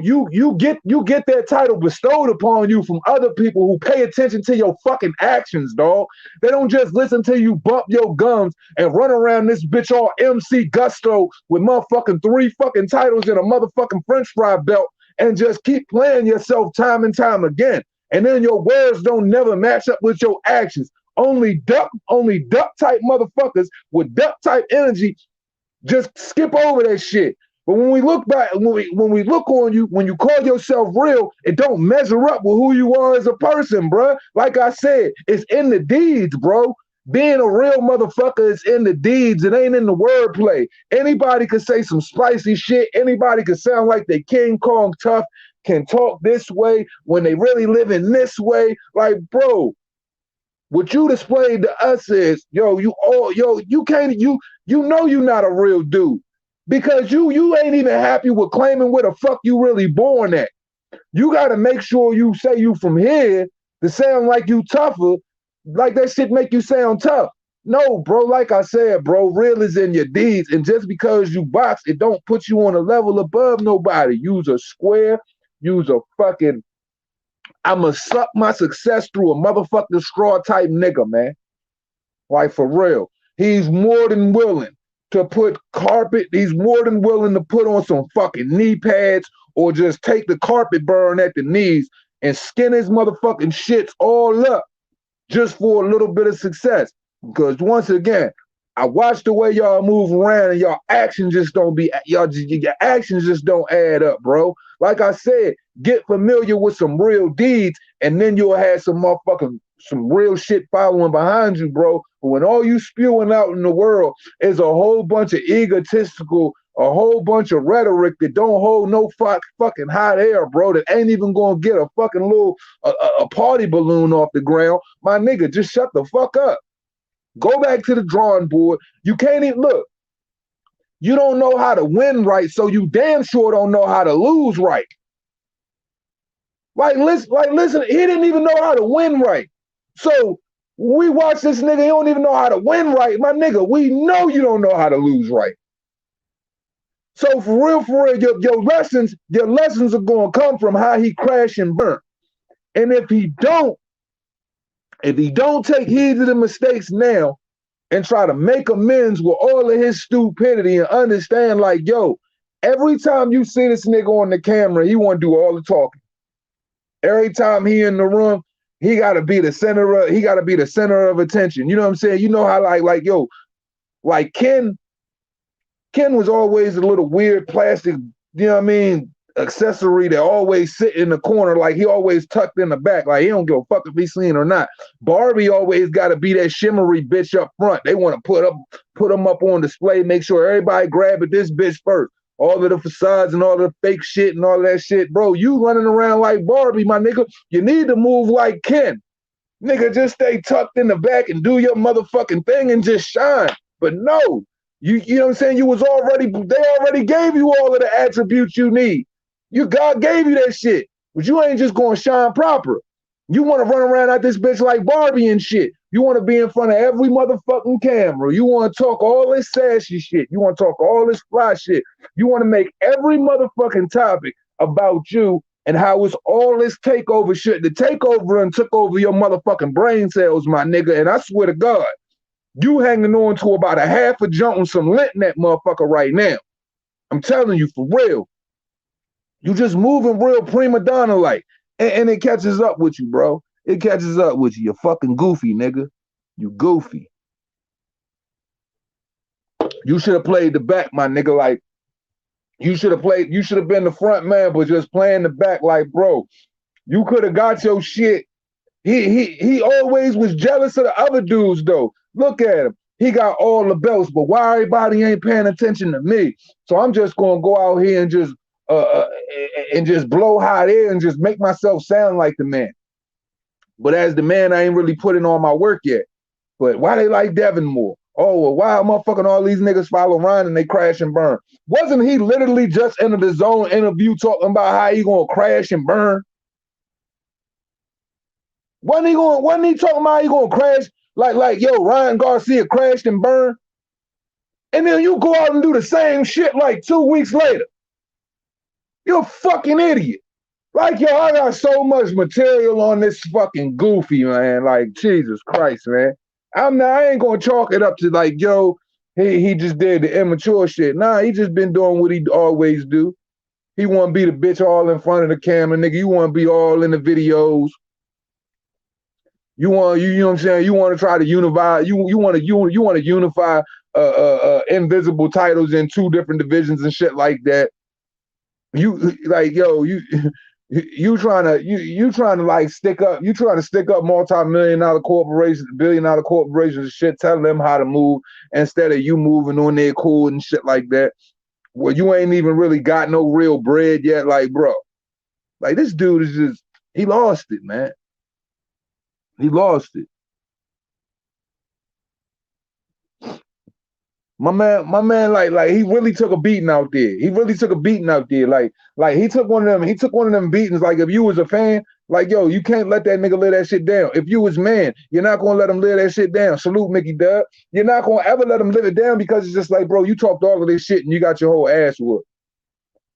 get that title bestowed upon you from other people who pay attention to your fucking actions, dog. They don't just listen to you bump your gums and run around this bitch all MC Gusto with motherfucking 3 fucking titles and a motherfucking French fry belt and just keep playing yourself time and time again. And then your words don't never match up with your actions. Only duck type motherfuckers with duck type energy just skip over that shit. But when we look back, when we look on you, when you call yourself real, it don't measure up with who you are as a person, bro. Like I said, it's in the deeds, bro. Being a real motherfucker is in the deeds. It ain't in the wordplay. Anybody could say some spicy shit. Anybody could sound like they King Kong tough, can talk this way when they really live in this way. Like, bro, what you displayed to us is, you know you're not a real dude because you ain't even happy with claiming where the fuck you really born at. You got to make sure you say you from here to sound like you tougher, like that shit make you sound tough. No, bro, like I said, bro, real is in your deeds. And just because you box, it don't put you on a level above nobody. Use a square, use a fucking, I'ma suck my success through a motherfucking straw type nigga, man. Like, for real. He's more than willing to put carpet, he's more than willing to put on some fucking knee pads or just take the carpet burn at the knees and skin his motherfucking shits all up just for a little bit of success. Because once again, I watch the way y'all move around and y'all actions just don't be your actions just don't add up, bro. Like I said, get familiar with some real deeds, and then you'll have some real shit following behind you, bro. But when all you spewing out in the world is a whole bunch of egotistical, a whole bunch of rhetoric that don't hold no fucking hot air, bro, that ain't even gonna get a fucking little a party balloon off the ground, my nigga, just shut the fuck up. Go back to the drawing board. You can't even look. You don't know how to win right, so you damn sure don't know how to lose right. Listen, he didn't even know how to win right. So we watch this nigga, he don't even know how to win right. My nigga, we know you don't know how to lose right. So for real, your lessons are gonna come from how he crashed and burned. And if he don't take heed to the mistakes now and try to make amends with all of his stupidity and understand, like, yo, every time you see this nigga on the camera, he want to do all the talking. Every time he in the room, he gotta be the center of attention. You know what I'm saying? You know how yo, like Ken was always a little weird plastic, you know what I mean, accessory that always sit in the corner, like he always tucked in the back, like he don't give a fuck if he's seen or not. Barbie always got to be that shimmery bitch up front. They want to put them up on display, make sure everybody grab at this bitch first. All of the facades and all the fake shit and all that shit, bro. You running around like Barbie, my nigga. You need to move like Ken. Nigga, just stay tucked in the back and do your motherfucking thing and just shine. But no, you know what I'm saying? They already gave you all of the attributes you need. God gave you that shit, but you ain't just gonna shine proper. You want to run around out this bitch like Barbie and shit. You want to be in front of every motherfucking camera. You want to talk all this sassy shit. You want to talk all this fly shit. You want to make every motherfucking topic about you and how it's all this takeover shit. The takeover and took over your motherfucking brain cells, my nigga. And I swear to God, you hanging on to about a half a jump with some lint in that motherfucker right now. I'm telling you, for real. You just moving real prima donna like. And it catches up with you, bro. It catches up with you. You're fucking goofy, nigga. You goofy. You should have played the back, my nigga. Like, you should have been the front man, but just playing the back, like, bro, you could have got your shit. He always was jealous of the other dudes, though. Look at him. He got all the belts, but why everybody ain't paying attention to me? So I'm just gonna go out here and just blow hot air and just make myself sound like the man. But as the man, I ain't really putting on my work yet. But why they like Devin more? Oh, well, why motherfucking all these niggas follow Ryan and they crash and burn? Wasn't he literally just in the Zone interview talking about how he gonna crash and burn? Wasn't he talking about how he gonna crash like yo, Ryan Garcia crashed and burned? And then you go out and do the same shit like 2 weeks later. You're a fucking idiot. Like, yo, I got so much material on this fucking goofy, man. Like, Jesus Christ, man. I ain't gonna chalk it up to like, yo, he just did the immature shit. Nah, he just been doing what he always do. He wanna be the bitch all in front of the camera, nigga. You wanna be all in the videos. You know what I'm saying? You want to try to unify. You want to unify invisible titles in 2 different divisions and shit like that. You like, yo, you trying to like stick up multi-million-dollar corporations, billion-dollar corporations and shit, telling them how to move instead of you moving on their cool and shit like that. Well, you ain't even really got no real bread yet, like, bro. Like, this dude is just, he lost it, man. He lost it. My man, like he really took a beating out there. Like he took one of them beatings. Like, if you was a fan, like, yo, you can't let that nigga lay that shit down. If you was man, you're not gonna let him lay that shit down. Salute Mickey Dub. You're not gonna ever let him live it down because it's just like, bro, you talked all of this shit and you got your whole ass whooped.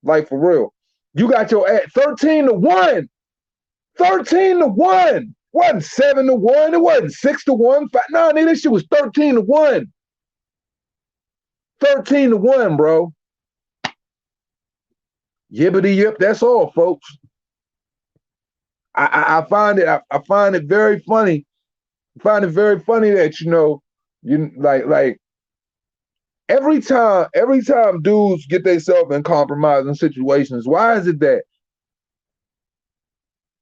Like, for real. You got your ass 13-1. 13-1. It wasn't 7-1. It wasn't 6-1. No, nigga, this shit was 13-1. 13-1, bro. Yibbity yip. That's all, folks. I find it very funny. I find it very funny that, you know, you like every time dudes get themselves in compromising situations, why is it that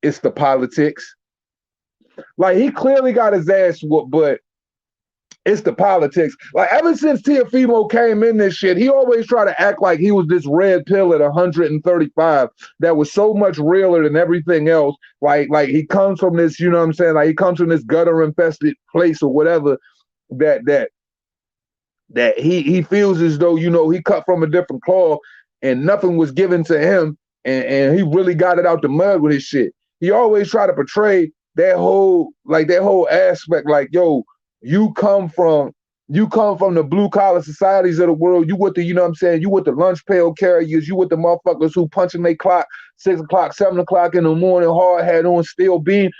it's the politics? Like he clearly got his ass whooped, but it's the politics. Like ever since Tiafimo came in this shit, he always tried to act like he was this red pill at 135 that was so much realer than everything else. Like he comes from this, you know what I'm saying? Like he comes from this gutter infested place or whatever that that that he feels as though, you know, he cut from a different cloth and nothing was given to him, and he really got it out the mud with his shit. He always tried to portray that whole aspect, like, yo, you come from the blue collar societies of the world. You with the, you know what I'm saying, you with the lunch pail carriers, you with the motherfuckers who punching their clock 6 o'clock, 7 o'clock in the morning, hard hat on, still beam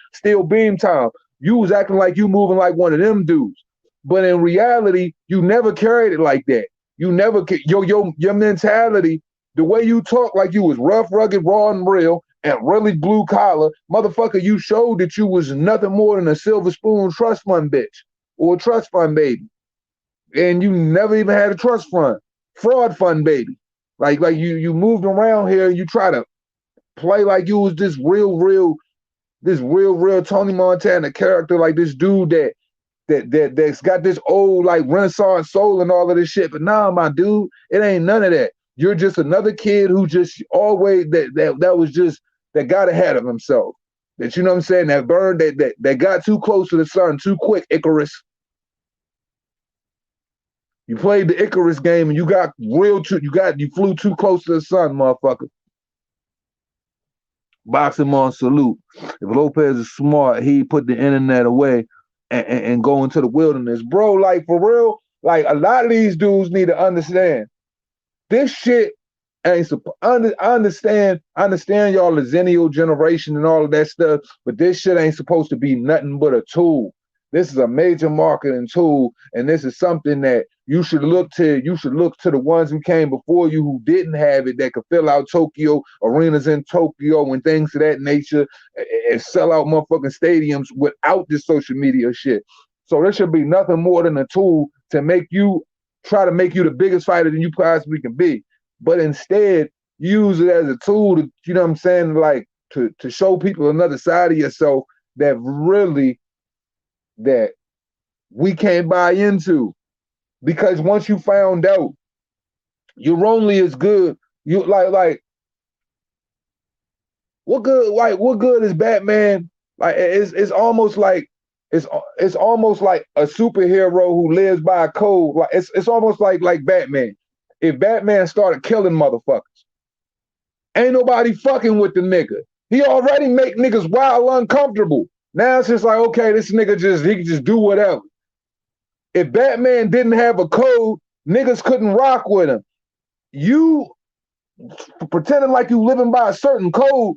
time. You was acting like you moving like one of them dudes. But in reality, you never carried it like that. You never your mentality, the way you talk, like you was rough, rugged, raw, and real, and really blue collar, motherfucker. You showed that you was nothing more than a silver spoon trust fund bitch or a trust fund baby, and you never even had a trust fund, fraud fund baby. Like you moved around here, and you try to play like you was this real Tony Montana character, like this dude that's got this old like Renaissance soul and all of this shit. But nah, my dude, it ain't none of that. You're just another kid who just always that was just that got ahead of himself. That, you know what I'm saying, that burned that got too close to the sun too quick, Icarus. You played the Icarus game and you flew too close to the sun, motherfucker. Box him on salute. If Lopez is smart, he put the internet away and go into the wilderness. Bro, like for real, like a lot of these dudes need to understand this shit ain't I understand y'all the Zennial generation and all of that stuff, but this shit ain't supposed to be nothing but a tool. This is a major marketing tool, and this is something that you should look to. You should look to the ones who came before you who didn't have it, that could fill out Tokyo arenas in Tokyo and things of that nature, and sell out motherfucking stadiums without this social media shit. So there should be nothing more than a tool to try to make you the biggest fighter than you possibly can be. But instead, use it as a tool to, you know what I'm saying, like to show people another side of yourself that we can't buy into. Because once you found out, you're only as good. You like what good is Batman? Like it's almost like it's almost like a superhero who lives by a code. Like it's almost like Batman. If Batman started killing motherfuckers, ain't nobody fucking with the nigga. He already make niggas wild uncomfortable. Now it's just like, okay, this nigga he can just do whatever. If Batman didn't have a code, niggas couldn't rock with him. You pretending like you living by a certain code,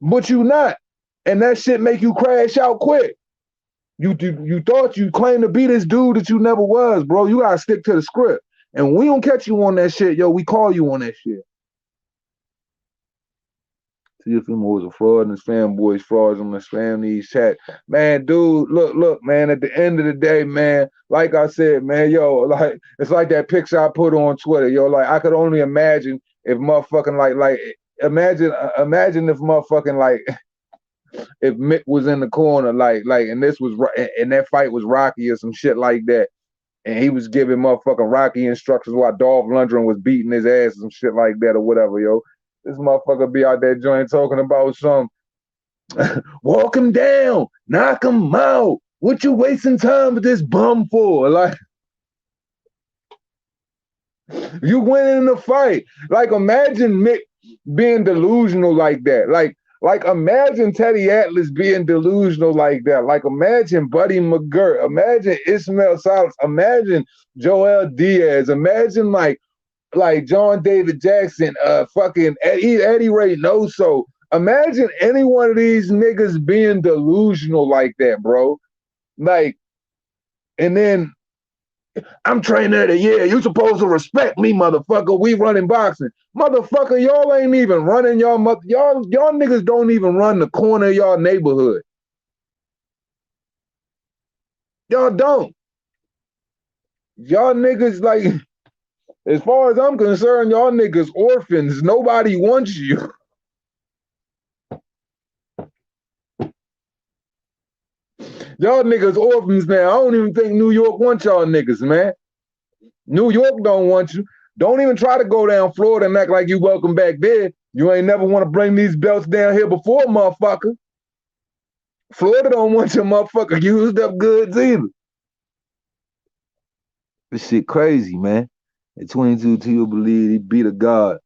but you not. And that shit make you crash out quick. You thought you claimed to be this dude that you never was, bro. You gotta stick to the script. And when we don't catch you on that shit, yo, we call you on that shit. See if him was a fraud and his fanboys, frauds on the spam these chat. Man, dude, look, man, at the end of the day, man, like I said, man, yo, like it's like that picture I put on Twitter, yo, like I could only imagine if motherfucking imagine if motherfucking if Mick was in the corner, and this was and that fight was Rocky or some shit like that. And he was giving motherfucking Rocky instructions while Dolph Lundgren was beating his ass and some shit like that or whatever, yo. This motherfucker be out there joint talking about some walk him down, knock him out. What you wasting time with this bum for? Like, you winning in the fight. Like, imagine Mick being delusional like that. Like imagine Teddy Atlas being delusional like that. Like imagine Buddy McGirt. Imagine Ismail Salas. Imagine Joel Diaz. Imagine like John David Jackson, fucking Eddie Reynoso. Imagine any one of these niggas being delusional like that, bro. Like, and then I'm trainer of the year. You supposed to respect me, motherfucker. We running boxing. Motherfucker, y'all ain't even running y'all niggas don't even run the corner of y'all neighborhood. Y'all don't. Y'all niggas like As far as I'm concerned, y'all niggas orphans. Nobody wants you. Y'all niggas orphans now. I don't even think New York wants y'all niggas, man. New York don't want you. Don't even try to go down Florida and act like you welcome back there. You ain't never want to bring these belts down here before, motherfucker. Florida don't want your motherfucker used up goods either. This shit crazy, man. At 22, Tio believed he beat a god.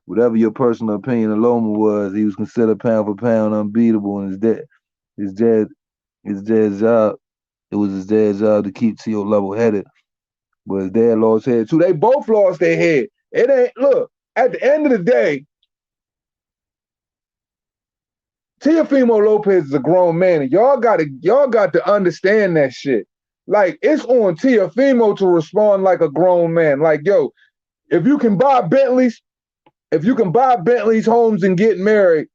Whatever your personal opinion of Loma was, he was considered pound for pound unbeatable, and his dad's job. It was his dad's job to keep Tio level headed. But his dad lost his head too. They both lost their head. It ain't look, at the end of the day, Teofimo Lopez is a grown man, and y'all got to understand that shit. Like, it's on Teofimo to respond like a grown man. Like, yo, if you can buy Bentleys, homes, and get married,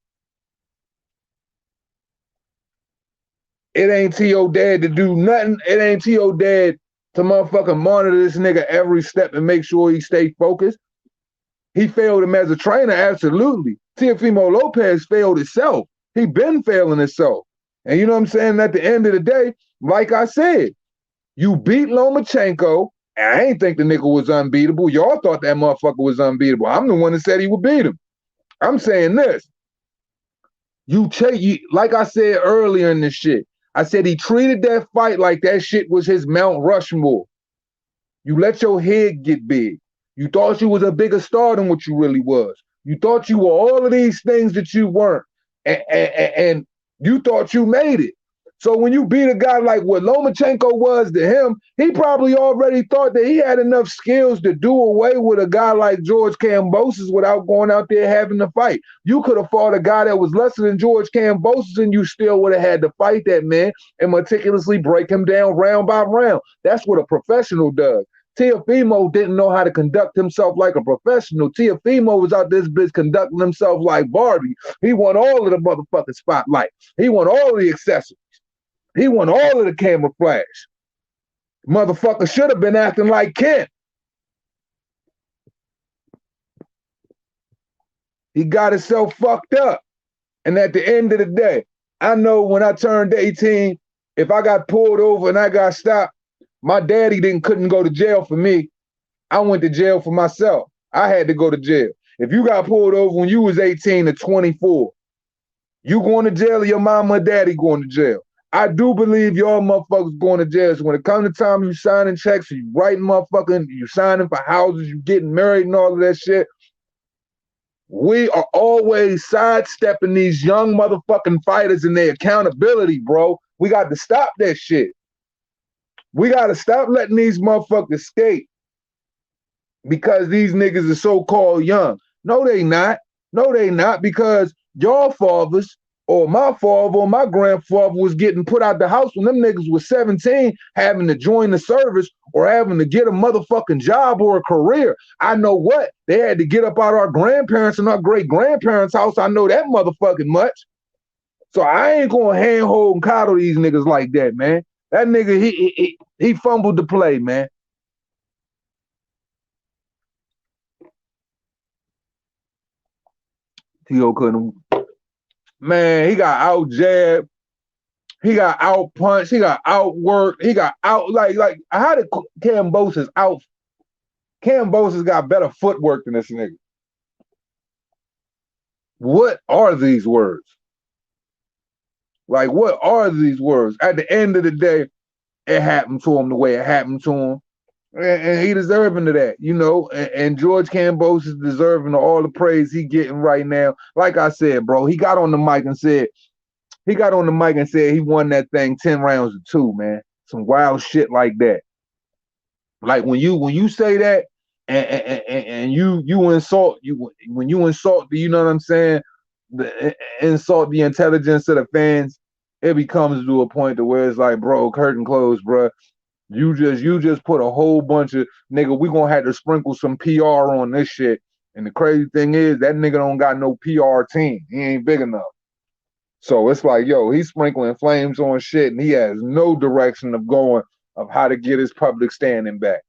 it ain't T.O. dad to do nothing. It ain't T.O. dad to motherfucking monitor this nigga every step and make sure he stay focused. He failed him as a trainer, absolutely. Teofimo Lopez failed himself. He been failing himself. And you know what I'm saying? At the end of the day, like I said, you beat Lomachenko, and I ain't think the nigga was unbeatable. Y'all thought that motherfucker was unbeatable. I'm the one that said he would beat him. I'm saying this. Like I said earlier in this shit, I said he treated that fight like that shit was his Mount Rushmore. You let your head get big. You thought you was a bigger star than what you really was. You thought you were all of these things that you weren't. And you thought you made it. So when you beat a guy like what Lomachenko was to him, he probably already thought that he had enough skills to do away with a guy like George Kambosos without going out there having to fight. You could have fought a guy that was lesser than George Kambosos, and you still would have had to fight that man and meticulously break him down round by round. That's what a professional does. Teofimo didn't know how to conduct himself like a professional. Teofimo was out this bitch conducting himself like Barbie. He won all of the motherfucking spotlight. He won all of the accessories. He won all of the camouflage. Motherfucker should have been acting like Kent. He got himself fucked up. And at the end of the day, I know when I turned 18, if I got pulled over and I got stopped, my daddy couldn't go to jail for me. I went to jail for myself. I had to go to jail. If you got pulled over when you was 18 to 24, you going to jail or your mama or daddy going to jail? I do believe y'all motherfuckers going to jail. So when it comes to time you signing checks, you writing motherfucking, you signing for houses, you getting married and all of that shit, we are always sidestepping these young motherfucking fighters and their accountability, bro. We got to stop that shit. We got to stop letting these motherfuckers skate because these niggas are so-called young. No, they not. No, they not, because your fathers or my father or my grandfather was getting put out the house when them niggas was 17, having to join the service or having to get a motherfucking job or a career. I know what? They had to get up out of our grandparents and our great-grandparents' house. I know that motherfucking much. So I ain't gonna handhold and coddle these niggas like that, man. That nigga, he fumbled the play, man. T.O. couldn't. Man, he got out jabbed. He got out punched. He got outworked. He got out like how did Kambosos out? Kambosos got better footwork than this nigga. What are these words? Like, what are these words? At the end of the day, it happened to him the way it happened to him. And he deserving of that, you know. And George Kambosos is deserving of all the praise he getting right now. Like I said, bro, he got on the mic and said he won that thing 10 rounds to 2, man. Some wild shit like that. Like when you say that and you insult when you insult the, you know what I'm saying, insult the intelligence of the fans, it becomes to a point to where it's like, bro, curtain closed, bro. You just put a whole bunch of nigga. We gonna have to sprinkle some PR on this shit. And the crazy thing is that nigga don't got no PR team. He ain't big enough. So it's like, yo, he's sprinkling flames on shit, and he has no direction of going of how to get his public standing back.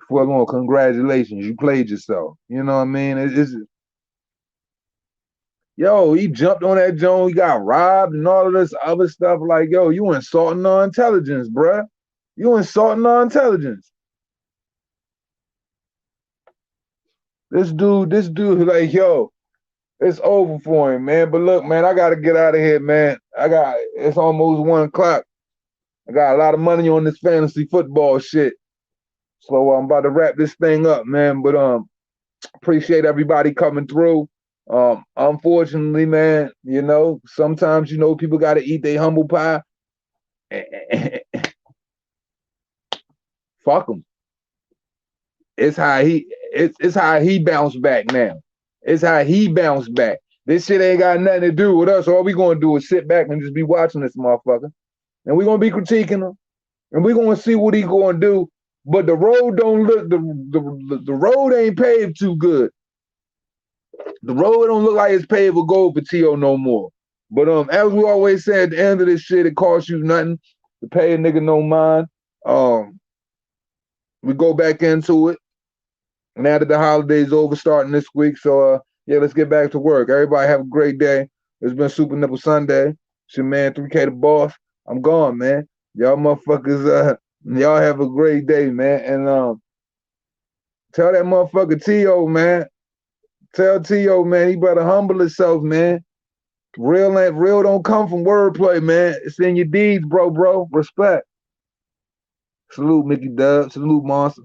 Fuck on, congratulations, you played yourself. You know what I mean? Yo, he jumped on that joint, he got robbed and all of this other stuff. Like, yo, you insulting our intelligence, bruh. You insulting our intelligence. This dude, like, yo, it's over for him, man. But look, man, I gotta get out of here, man. It's almost 1 o'clock. I got a lot of money on this fantasy football shit. So I'm about to wrap this thing up, man. But appreciate everybody coming through. Unfortunately, man, sometimes people gotta eat their humble pie. Fuck them. It's how he bounced back now. It's how he bounced back. This shit ain't got nothing to do with us. All we gonna do is sit back and just be watching this motherfucker. And we gonna be critiquing him. And we gonna see what he gonna do. But the road don't look the road ain't paved too good. The road don't look like it's paved with gold for T.O. no more. But as we always say at the end of this shit, it costs you nothing to pay a nigga no mind. We go back into it. Now that the holiday's over, starting this week. So yeah, let's get back to work. Everybody have a great day. It's been Super Nipl Sunday. It's your man 3K the boss. I'm gone, man. Y'all motherfuckers, y'all have a great day, man. And tell that motherfucker T.O., man. Tell T.O., man, he better humble himself, man. Real don't come from wordplay, man. It's in your deeds, bro. Respect. Salute, Mickey Dub. Salute, Monster.